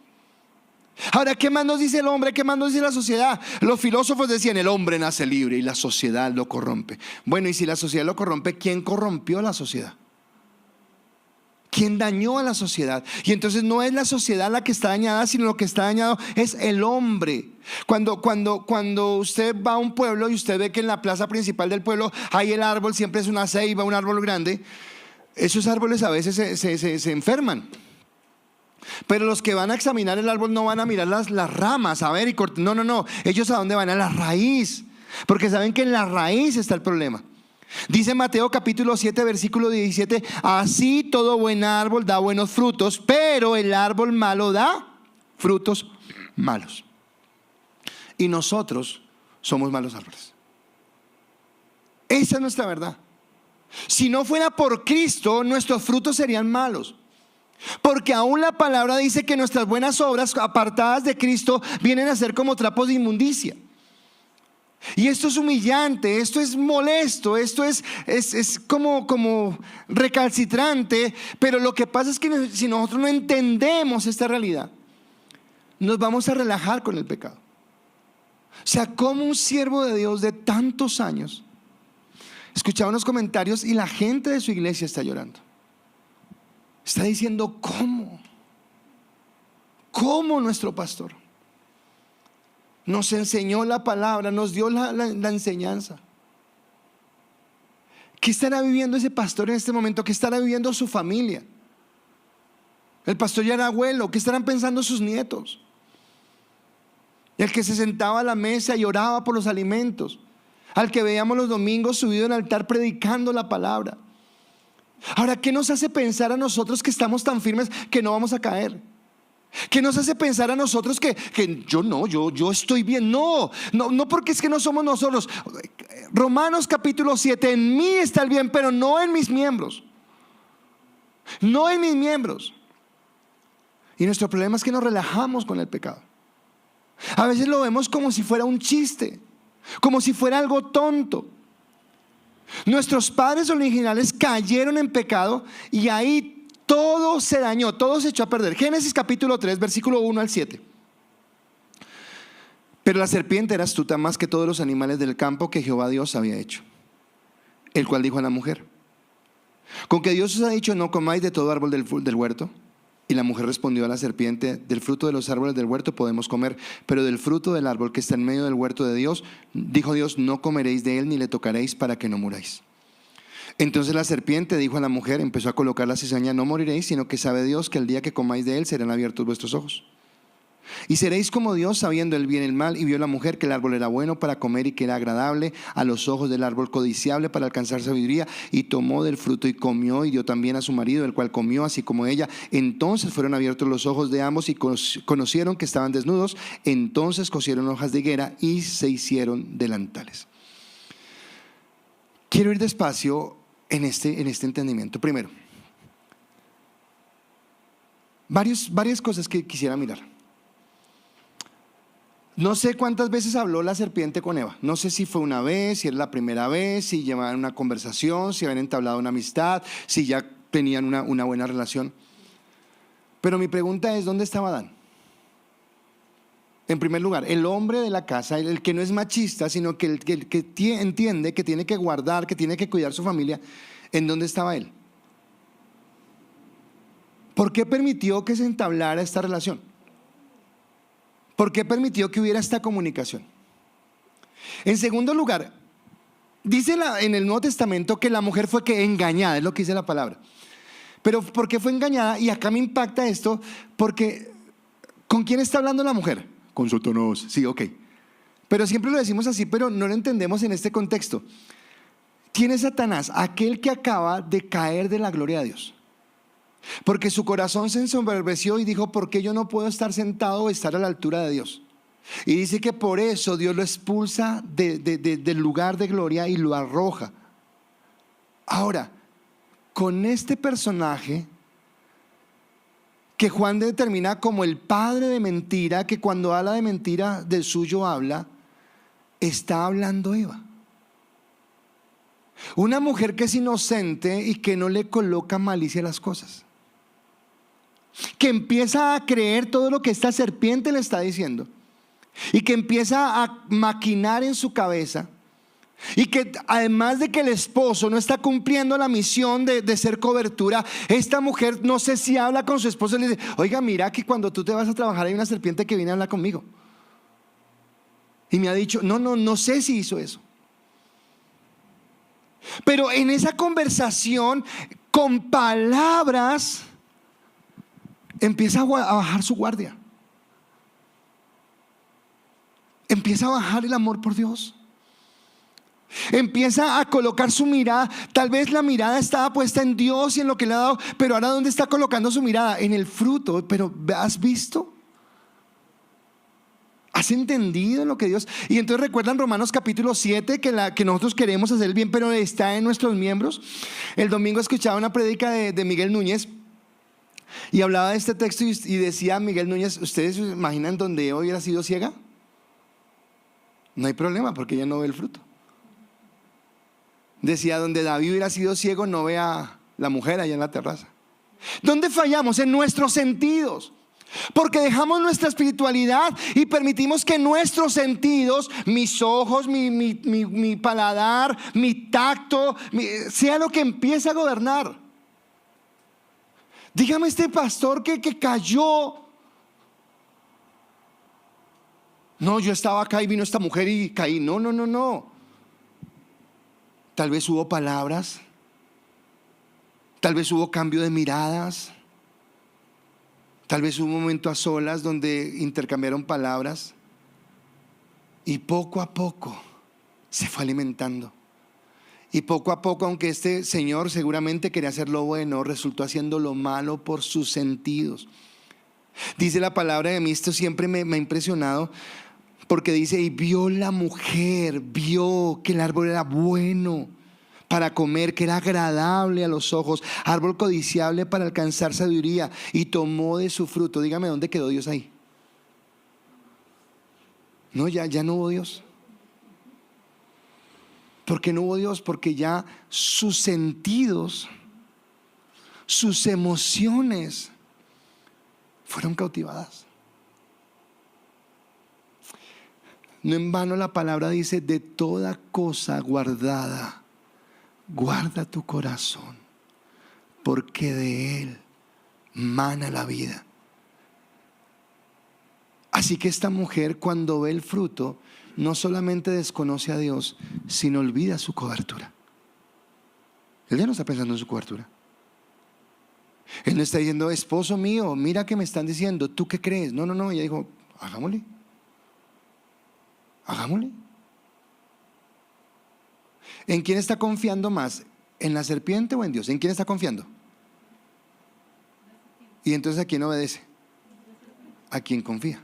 Ahora, ¿qué más nos dice el hombre? ¿Qué más nos dice la sociedad? Los filósofos decían: el hombre nace libre y la sociedad lo corrompe. Bueno, y si la sociedad lo corrompe, ¿quién corrompió la sociedad? ¿Quién dañó a la sociedad? Y entonces no es la sociedad la que está dañada, sino lo que está dañado es el hombre. Cuando usted va a un pueblo y usted ve que en la plaza principal del pueblo hay el árbol, siempre es una ceiba, un árbol grande, esos árboles a veces se enferman. Pero los que van a examinar el árbol no van a mirar las ramas, a ver y cortar. No, ellos ¿a dónde van? A la raíz, porque saben que en la raíz está el problema. Dice Mateo capítulo 7 versículo 17: así todo buen árbol da buenos frutos, pero el árbol malo da frutos malos. Y nosotros somos malos árboles. Esa es nuestra verdad. Si no fuera por Cristo, nuestros frutos serían malos. Porque aún la palabra dice que nuestras buenas obras apartadas de Cristo vienen a ser como trapos de inmundicia. Y esto es humillante, esto es molesto, esto es como recalcitrante. Pero lo que pasa es que si nosotros no entendemos esta realidad, nos vamos a relajar con el pecado. O sea, como un siervo de Dios de tantos años, escuchaba unos comentarios y la gente de su iglesia está llorando. Está diciendo: ¿cómo nuestro pastor nos enseñó la palabra, nos dio la enseñanza? ¿Qué estará viviendo ese pastor en este momento? ¿Qué estará viviendo su familia? El pastor ya era abuelo. ¿Qué estarán pensando sus nietos? El que se sentaba a la mesa y oraba por los alimentos, al que veíamos los domingos subido en el altar predicando la palabra. Ahora, ¿qué nos hace pensar a nosotros que estamos tan firmes que no vamos a caer? ¿Qué nos hace pensar a nosotros que yo estoy bien? No, porque es que no somos nosotros. Romanos capítulo 7: en mí está el bien, pero no en mis miembros. No en mis miembros. Y nuestro problema es que nos relajamos con el pecado. A veces lo vemos como si fuera un chiste, como si fuera algo tonto. Nuestros padres originales cayeron en pecado y ahí todo se dañó, todo se echó a perder. Génesis capítulo 3 versículo 1 al 7. Pero la serpiente era astuta más que todos los animales del campo que Jehová Dios había hecho, el cual dijo a la mujer: ¿con que Dios os ha dicho no comáis de todo árbol del huerto? Y la mujer respondió a la serpiente: del fruto de los árboles del huerto podemos comer, pero del fruto del árbol que está en medio del huerto de Dios, dijo Dios, no comeréis de él ni le tocaréis para que no muráis. Entonces la serpiente dijo a la mujer, empezó a colocar la cizaña: no moriréis, sino que sabe Dios que el día que comáis de él serán abiertos vuestros ojos. Y seréis como Dios, sabiendo el bien y el mal. Y vio la mujer que el árbol era bueno para comer y que era agradable a los ojos, del árbol codiciable para alcanzar sabiduría, y tomó del fruto y comió, y dio también a su marido, el cual comió así como ella. Entonces fueron abiertos los ojos de ambos y conocieron que estaban desnudos. Entonces cosieron hojas de higuera y se hicieron delantales. Quiero ir despacio en este entendimiento. Primero, varias cosas que quisiera mirar. No sé cuántas veces habló la serpiente con Eva. No sé si fue una vez, si era la primera vez, si llevaban una conversación, si habían entablado una amistad, si ya tenían una buena relación. Pero mi pregunta es: ¿dónde estaba Adán? En primer lugar, el hombre de la casa, el que no es machista, sino que el que entiende que tiene que guardar, que tiene que cuidar su familia, ¿en dónde estaba él? ¿Por qué permitió que se entablara esta relación? ¿Por qué permitió que hubiera esta comunicación? En segundo lugar, dice en el Nuevo Testamento que la mujer fue engañada, es lo que dice la palabra. Pero ¿por qué fue engañada? Y acá me impacta esto, porque ¿con quién está hablando la mujer? Con Satanás. Sí, ok. Pero siempre lo decimos así, pero no lo entendemos en este contexto. ¿Quién es Satanás? Aquel que acaba de caer de la gloria de Dios. Porque su corazón se ensoberbeció y dijo: ¿por qué yo no puedo estar sentado o estar a la altura de Dios? Y dice que por eso Dios lo expulsa del lugar de gloria y lo arroja. Ahora, con este personaje que Juan determina como el padre de mentira, que cuando habla de mentira del suyo habla, está hablando Eva. Una mujer que es inocente y que no le coloca malicia a las cosas, que empieza a creer todo lo que esta serpiente le está diciendo, y que empieza a maquinar en su cabeza, y que además de que el esposo no está cumpliendo la misión de ser cobertura, esta mujer, no sé si habla con su esposo y le dice: oiga, mira que cuando tú te vas a trabajar hay una serpiente que viene a hablar conmigo y me ha dicho, no sé si hizo eso. Pero en esa conversación, con palabras, empieza a bajar su guardia. Empieza a bajar el amor por Dios. Empieza a colocar su mirada. Tal vez la mirada estaba puesta en Dios y en lo que le ha dado, pero ahora ¿dónde está colocando su mirada? En el fruto. Pero ¿has visto? ¿Has entendido lo que Dios? Y entonces recuerdan Romanos capítulo 7, que nosotros queremos hacer el bien, pero está en nuestros miembros. El domingo escuchaba una prédica de Miguel Núñez y hablaba de este texto, y decía Miguel Núñez: ¿ustedes se imaginan donde Eva hubiera sido ciega? No hay problema, porque ella no ve el fruto. Decía: donde David hubiera sido ciego, no ve a la mujer allá en la terraza. ¿Dónde fallamos? En nuestros sentidos. Porque dejamos nuestra espiritualidad y permitimos que nuestros sentidos, mis ojos, mi paladar, mi tacto, sea lo que empiece a gobernar. Dígame, este pastor que cayó. No, yo estaba acá y vino esta mujer y caí. No. Tal vez hubo palabras, tal vez hubo cambio de miradas, tal vez hubo un momento a solas donde intercambiaron palabras, y poco a poco se fue alimentando. Y poco a poco, aunque este señor seguramente quería hacer lo bueno, resultó haciendo lo malo por sus sentidos. Dice la palabra, de mí esto siempre me ha impresionado, porque dice: y vio la mujer, vio que el árbol era bueno para comer, que era agradable a los ojos, árbol codiciable para alcanzar sabiduría, y tomó de su fruto. Dígame, ¿dónde quedó Dios ahí? No, ya no hubo Dios. ¿Por qué no hubo Dios? Porque ya sus sentidos, sus emociones fueron cautivadas. No en vano la palabra dice: de toda cosa guardada, guarda tu corazón, porque de él mana la vida. Así que esta mujer, cuando ve el fruto, no solamente desconoce a Dios, sino olvida su cobertura. Él ya no está pensando en su cobertura. Él no está diciendo, esposo mío, mira que me están diciendo, ¿tú qué crees? No, no, no. Ella dijo, hagámosle. Hagámosle. ¿En quién está confiando más? ¿En la serpiente o en Dios? ¿En quién está confiando? Y entonces ¿a quién obedece? A quien confía.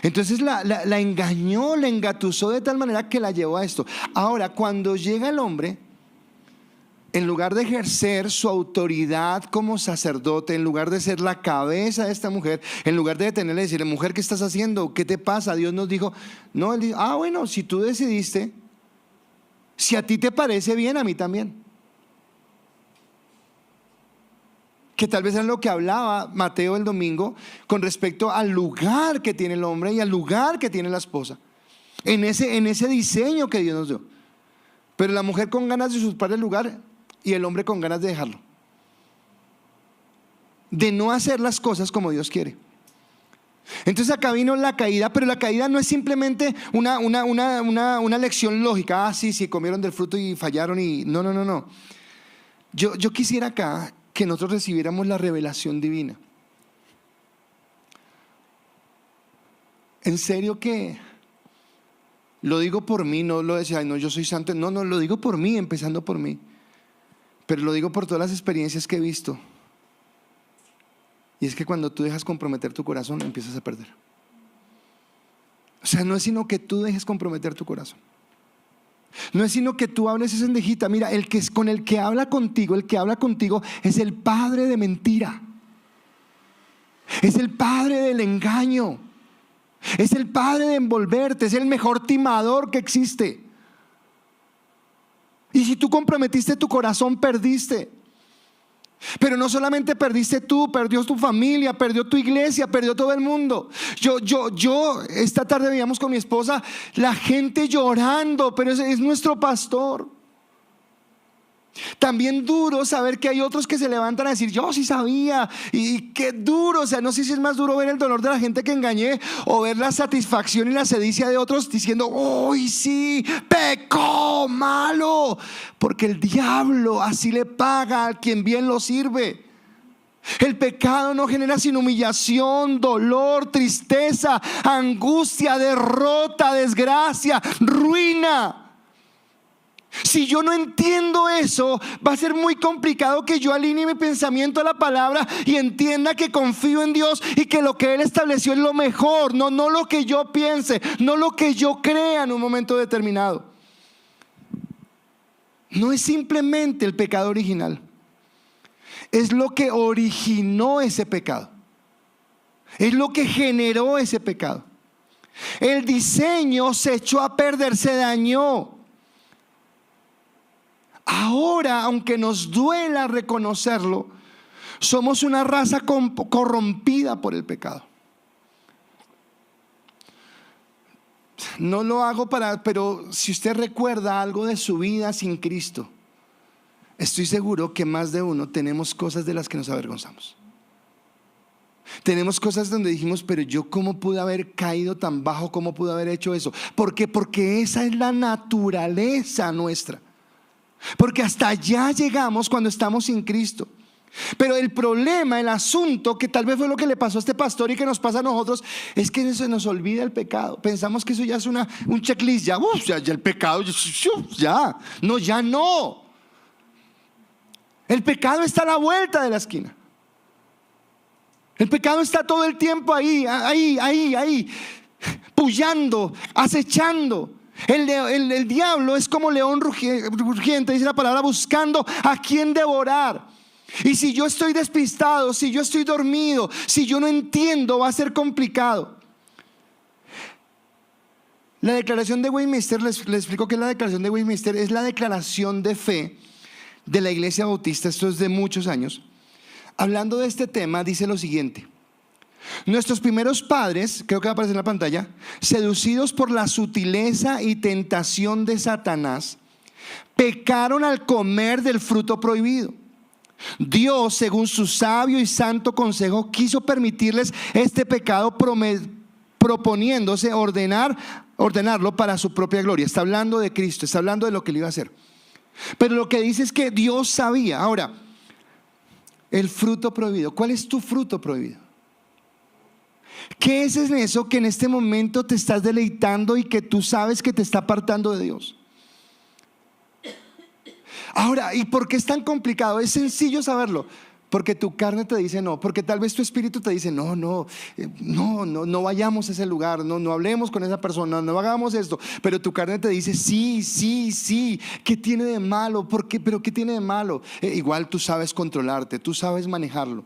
Entonces la engañó, la engatusó de tal manera que la llevó a esto. Ahora, cuando llega el hombre, en lugar de ejercer su autoridad como sacerdote, en lugar de ser la cabeza de esta mujer, en lugar de detenerle y decirle, mujer, ¿qué estás haciendo? ¿Qué te pasa? Dios nos dijo, no, él dijo, bueno, si tú decidiste, si a ti te parece bien, a mí también. Que tal vez era lo que hablaba Mateo el domingo con respecto al lugar que tiene el hombre y al lugar que tiene la esposa, en ese diseño que Dios nos dio. Pero la mujer con ganas de usurpar el lugar y el hombre con ganas de dejarlo, de no hacer las cosas como Dios quiere. Entonces acá vino la caída, pero la caída no es simplemente una lección lógica. Sí, comieron del fruto y fallaron y no. Yo quisiera acá que nosotros recibiéramos la revelación divina. En serio que lo digo por mí, no lo decía, no, yo soy santo. No, lo digo por mí, empezando por mí. Pero lo digo por todas las experiencias que he visto. Y es que cuando tú dejas comprometer tu corazón, empiezas a perder. O sea, no es sino que tú dejes comprometer tu corazón. No es sino que tú hables esa endejita. Mira, con el que habla contigo es el padre de mentira. Es el padre del engaño. Es el padre de envolverte. Es el mejor timador que existe. Y si tú comprometiste tu corazón, perdiste. Pero no solamente perdiste tú, perdió tu familia, perdió tu iglesia, perdió todo el mundo. Yo esta tarde veíamos con mi esposa la gente llorando, pero es nuestro pastor. También duro saber que hay otros que se levantan a decir, yo sí sabía. Y qué duro, o sea, no sé si es más duro ver el dolor de la gente que engañé o ver la satisfacción y la sedicia de otros diciendo, uy, sí, pecó, malo. Porque el diablo así le paga a quien bien lo sirve. El pecado no genera sino humillación, dolor, tristeza, angustia, derrota, desgracia, ruina. Si yo no entiendo eso, va a ser muy complicado que yo alinee mi pensamiento a la palabra y entienda que confío en Dios y que lo que Él estableció es lo mejor, no lo que yo piense, no lo que yo crea en un momento determinado. No es simplemente el pecado original, es lo que originó ese pecado, es lo que generó ese pecado. El diseño se echó a perder, se dañó. Ahora, aunque nos duela reconocerlo, somos una raza corrompida por el pecado. No lo hago pero si usted recuerda algo de su vida sin Cristo, estoy seguro que más de uno tenemos cosas de las que nos avergonzamos. Tenemos cosas donde dijimos, pero yo cómo pude haber caído tan bajo, cómo pude haber hecho eso. ¿Por qué? Porque esa es la naturaleza nuestra. Porque hasta allá llegamos cuando estamos sin Cristo. Pero el problema, el asunto, que tal vez fue lo que le pasó a este pastor y que nos pasa a nosotros, es que se nos olvida el pecado. Pensamos que eso ya es un checklist. Ya el pecado, ya no. El pecado está a la vuelta de la esquina. El pecado está todo el tiempo ahí, puyando, acechando. El diablo es como león rugiente, dice la palabra, buscando a quien devorar. Y si yo estoy despistado, si yo estoy dormido, si yo no entiendo, va a ser complicado. La declaración de Westminster, les explico qué es la declaración de Westminster. Es la declaración de fe de la Iglesia Bautista. Esto es de muchos años. Hablando de este tema, dice lo siguiente: nuestros primeros padres, creo que va a aparecer en la pantalla, seducidos por la sutileza y tentación de Satanás, pecaron al comer del fruto prohibido. Dios, según su sabio y santo consejo, quiso permitirles este pecado proponiéndose ordenarlo para su propia gloria. Está hablando de Cristo, está hablando de lo que le iba a hacer. Pero lo que dice es que Dios sabía. Ahora, el fruto prohibido. ¿Cuál es tu fruto prohibido? ¿Qué es en eso que en este momento te estás deleitando y que tú sabes que te está apartando de Dios? Ahora, ¿y por qué es tan complicado? Es sencillo saberlo. Porque tu carne te dice no, porque tal vez tu espíritu te dice no vayamos a ese lugar, no hablemos con esa persona, no hagamos esto. Pero tu carne te dice sí, ¿qué tiene de malo? ¿Por qué? ¿Pero qué tiene de malo? Igual tú sabes controlarte, tú sabes manejarlo.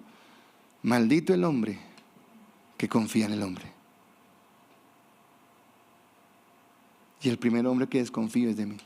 Maldito el hombre que confía en el hombre. Y el primer hombre que desconfío es de mí.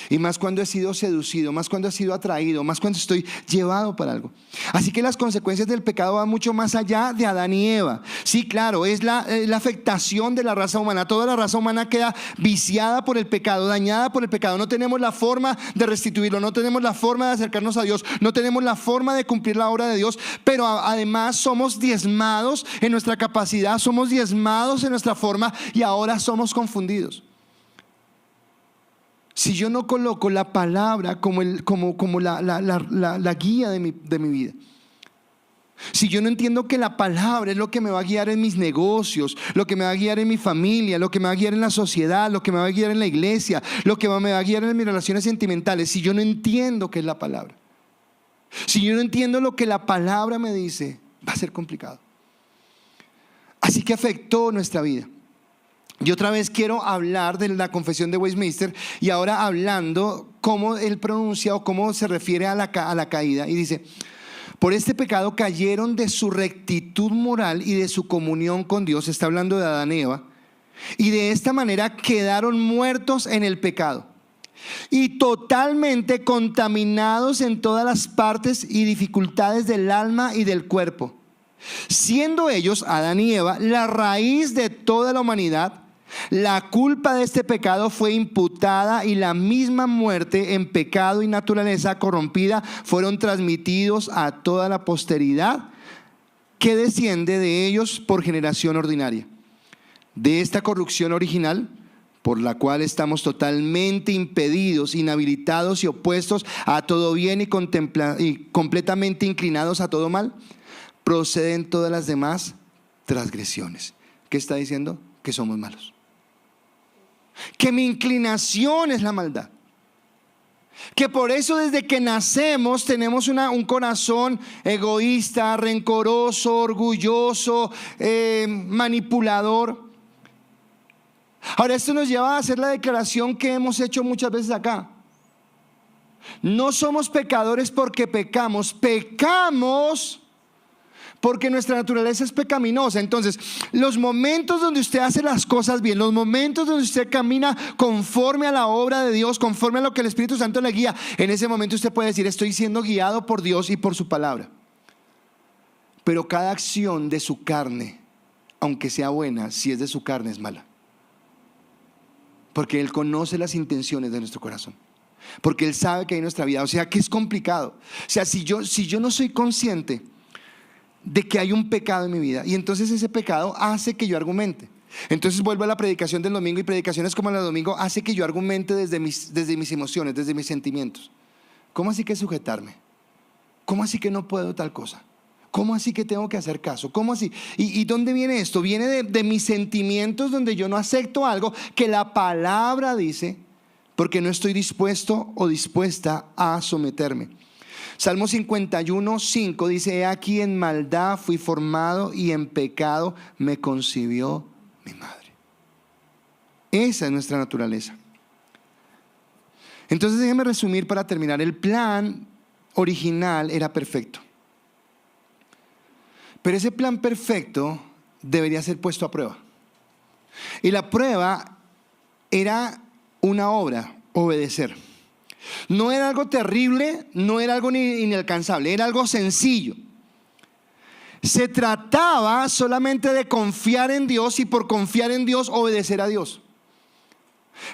Y más cuando he sido seducido, más cuando he sido atraído, más cuando estoy llevado para algo. Así que las consecuencias del pecado van mucho más allá de Adán y Eva. Sí, claro, es la afectación de la raza humana. Toda la raza humana queda viciada por el pecado, dañada por el pecado. No tenemos la forma de restituirlo, no tenemos la forma de acercarnos a Dios, no tenemos la forma de cumplir la obra de Dios. Pero además somos diezmados en nuestra capacidad, somos diezmados en nuestra forma y ahora somos confundidos. Si yo no coloco la palabra como la guía de mi vida, si yo no entiendo que la palabra es lo que me va a guiar en mis negocios, lo que me va a guiar en mi familia, lo que me va a guiar en la sociedad, lo que me va a guiar en la iglesia, lo que me va a guiar en mis relaciones sentimentales, si yo no entiendo qué es la palabra, si yo no entiendo lo que la palabra me dice, va a ser complicado. Así que afectó nuestra vida. Y otra vez quiero hablar de la confesión de Westminster, y ahora hablando cómo él pronuncia o cómo se refiere a la caída. Y dice: por este pecado cayeron de su rectitud moral y de su comunión con Dios. Está hablando de Adán y Eva. Y de esta manera quedaron muertos en el pecado y totalmente contaminados en todas las partes y dificultades del alma y del cuerpo, siendo ellos, Adán y Eva, la raíz de toda la humanidad. La culpa de este pecado fue imputada y la misma muerte en pecado y naturaleza corrompida fueron transmitidos a toda la posteridad que desciende de ellos por generación ordinaria. De esta corrupción original, por la cual estamos totalmente impedidos, inhabilitados y opuestos a todo bien y completamente inclinados a todo mal, proceden todas las demás transgresiones. ¿Qué está diciendo? Que somos malos, que mi inclinación es la maldad, que por eso desde que nacemos tenemos un corazón egoísta, rencoroso, orgulloso, manipulador. Ahora esto nos lleva a hacer la declaración que hemos hecho muchas veces acá: no somos pecadores porque pecamos, pecamos porque nuestra naturaleza es pecaminosa. Entonces, los momentos donde usted hace las cosas bien, los momentos donde usted camina conforme a la obra de Dios, conforme a lo que el Espíritu Santo le guía, en ese momento usted puede decir: estoy siendo guiado por Dios y por su palabra. Pero cada acción de su carne, aunque sea buena, si es de su carne, es mala. Porque Él conoce las intenciones de nuestro corazón, porque Él sabe que hay en nuestra vida. O sea que es complicado. O sea, si yo no soy consciente de que hay un pecado en mi vida, y entonces ese pecado hace que yo argumente. Entonces vuelvo a la predicación del domingo, y predicaciones como la del domingo hace que yo argumente desde mis emociones, desde mis sentimientos. ¿Cómo así que sujetarme? ¿Cómo así que no puedo tal cosa? ¿Cómo así que tengo que hacer caso? ¿Cómo así? ¿Y dónde viene esto? Viene de mis sentimientos, donde yo no acepto algo que la palabra dice, porque no estoy dispuesto o dispuesta a someterme. Salmo 51:5 dice: he aquí en maldad fui formado y en pecado me concibió mi madre. Esa es nuestra naturaleza. Entonces déjeme resumir para terminar. El plan original era perfecto, pero ese plan perfecto debería ser puesto a prueba. Y la prueba era una obra: obedecer. No era algo terrible, no era algo inalcanzable, era algo sencillo. Se trataba solamente de confiar en Dios, y por confiar en Dios, obedecer a Dios.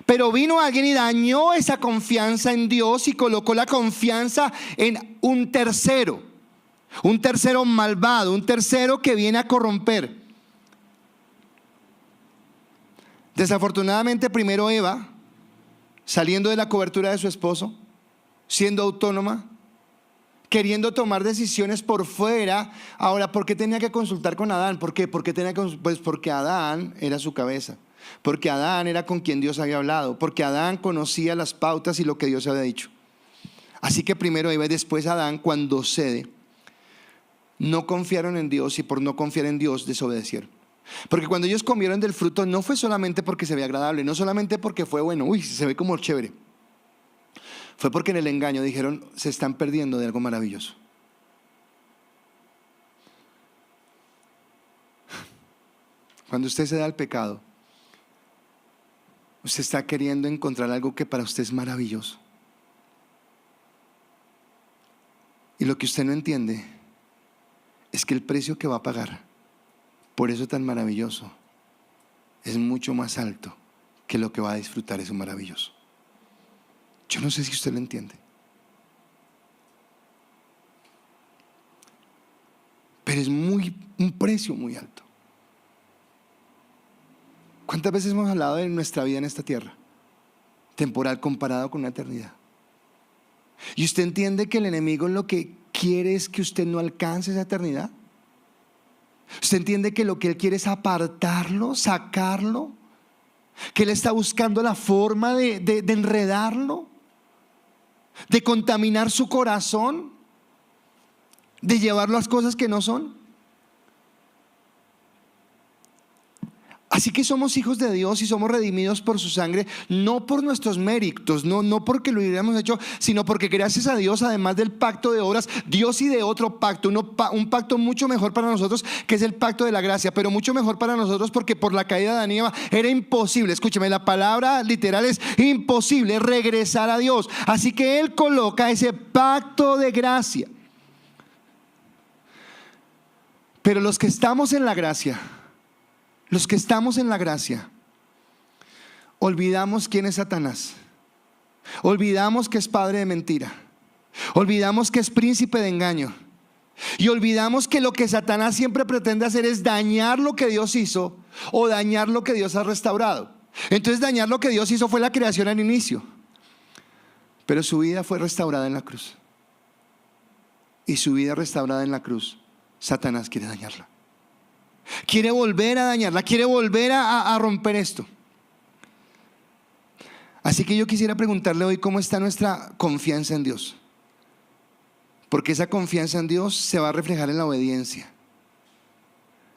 Pero vino alguien y dañó esa confianza en Dios y colocó la confianza en un tercero malvado, un tercero que viene a corromper. Desafortunadamente, primero Eva, saliendo de la cobertura de su esposo, siendo autónoma, queriendo tomar decisiones por fuera. Ahora, ¿por qué tenía que consultar con Adán? ¿Por qué? Pues porque Adán era su cabeza, porque Adán era con quien Dios había hablado, porque Adán conocía las pautas y lo que Dios había dicho. Así que primero Eva y después Adán, cuando cede, no confiaron en Dios y por no confiar en Dios desobedecieron. Porque cuando ellos comieron del fruto no fue solamente porque se ve agradable, no solamente porque fue bueno, uy, se ve como chévere. Fue porque en el engaño dijeron, se están perdiendo de algo maravilloso. Cuando usted se da al pecado, usted está queriendo encontrar algo que para usted es maravilloso. Y lo que usted no entiende es que el precio que va a pagar por eso tan maravilloso es mucho más alto que lo que va a disfrutar eso maravilloso. Yo no sé si usted lo entiende, pero es un precio muy alto. ¿Cuántas veces hemos hablado de nuestra vida en esta tierra? Temporal comparado con una eternidad. Y usted entiende que el enemigo lo que quiere es que usted no alcance esa eternidad. Usted entiende que lo que él quiere es apartarlo, sacarlo, que él está buscando la forma de enredarlo, de contaminar su corazón, de llevarlo a cosas que no son. Así que somos hijos de Dios y somos redimidos por su sangre, no por nuestros méritos, no porque lo hubiéramos hecho, sino porque gracias a Dios, además del pacto de obras, Dios ideó otro pacto, un pacto mucho mejor para nosotros, que es el pacto de la gracia, pero mucho mejor para nosotros porque por la caída de Adán y Eva era imposible, escúcheme, la palabra literal es imposible regresar a Dios. Así que Él coloca ese pacto de gracia. Pero los que estamos en la gracia, olvidamos quién es Satanás, olvidamos que es padre de mentira, olvidamos que es príncipe de engaño y olvidamos que lo que Satanás siempre pretende hacer es dañar lo que Dios hizo o dañar lo que Dios ha restaurado. Entonces dañar lo que Dios hizo fue la creación al inicio, pero su vida fue restaurada en la cruz, y su vida restaurada en la cruz, Satanás quiere dañarla. Quiere volver a dañarla, quiere volver a romper esto. Así que yo quisiera preguntarle hoy cómo está nuestra confianza en Dios. Porque esa confianza en Dios se va a reflejar en la obediencia.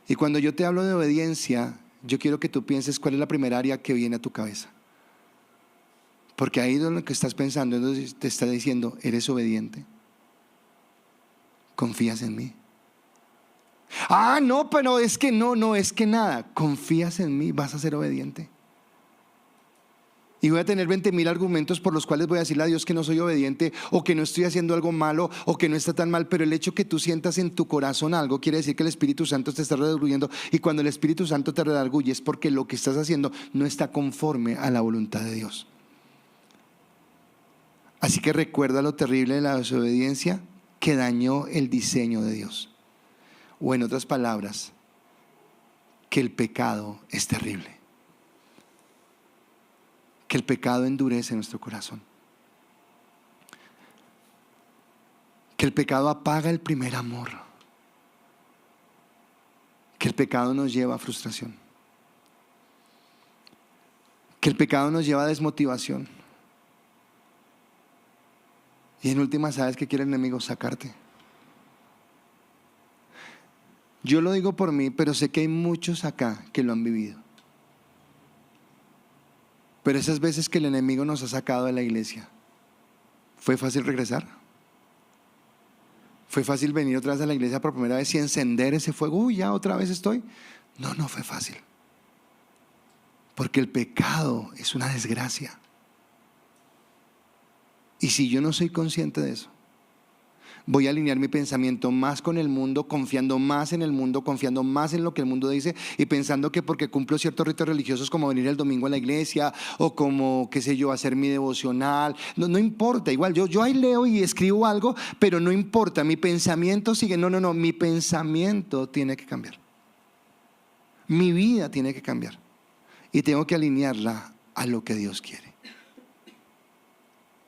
Y cuando yo te hablo de obediencia, yo quiero que tú pienses cuál es la primera área que viene a tu cabeza. Porque ahí es lo que estás pensando, entonces te está diciendo, ¿eres obediente? ¿Confías en mí? Ah, no, pero es que no es que nada. ¿Confías en mí? ¿Vas a ser obediente? Y voy a tener 20,000 argumentos por los cuales voy a decirle a Dios que no soy obediente, o que no estoy haciendo algo malo, o que no está tan mal. Pero el hecho que tú sientas en tu corazón algo quiere decir que el Espíritu Santo te está redarguyendo. Y cuando el Espíritu Santo te redarguye es porque lo que estás haciendo no está conforme a la voluntad de Dios. Así que recuerda lo terrible de la desobediencia que dañó el diseño de Dios. O en otras palabras, que el pecado es terrible, que el pecado endurece nuestro corazón, que el pecado apaga el primer amor, que el pecado nos lleva a frustración, que el pecado nos lleva a desmotivación. Y en última, ¿sabes qué quiere el enemigo? Sacarte. Yo lo digo por mí, pero sé que hay muchos acá que lo han vivido. Pero esas veces que el enemigo nos ha sacado de la iglesia, ¿fue fácil regresar? ¿Fue fácil venir otra vez a la iglesia por primera vez y encender ese fuego? Uy, ya otra vez estoy. No fue fácil. Porque el pecado es una desgracia. Y si yo no soy consciente de eso, Voy a alinear mi pensamiento más con el mundo, confiando más en el mundo, confiando más en lo que el mundo dice y pensando que porque cumplo ciertos ritos religiosos como venir el domingo a la iglesia o como, qué sé yo, hacer mi devocional, no importa, igual yo ahí leo y escribo algo, pero no importa, mi pensamiento sigue, no, mi pensamiento tiene que cambiar. Mi vida tiene que cambiar y tengo que alinearla a lo que Dios quiere.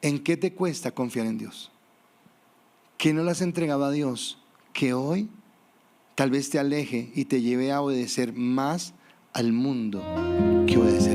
¿En qué te cuesta confiar en Dios? ¿Qué no le has entregado a Dios que hoy tal vez te aleje y te lleve a obedecer más al mundo que obedecer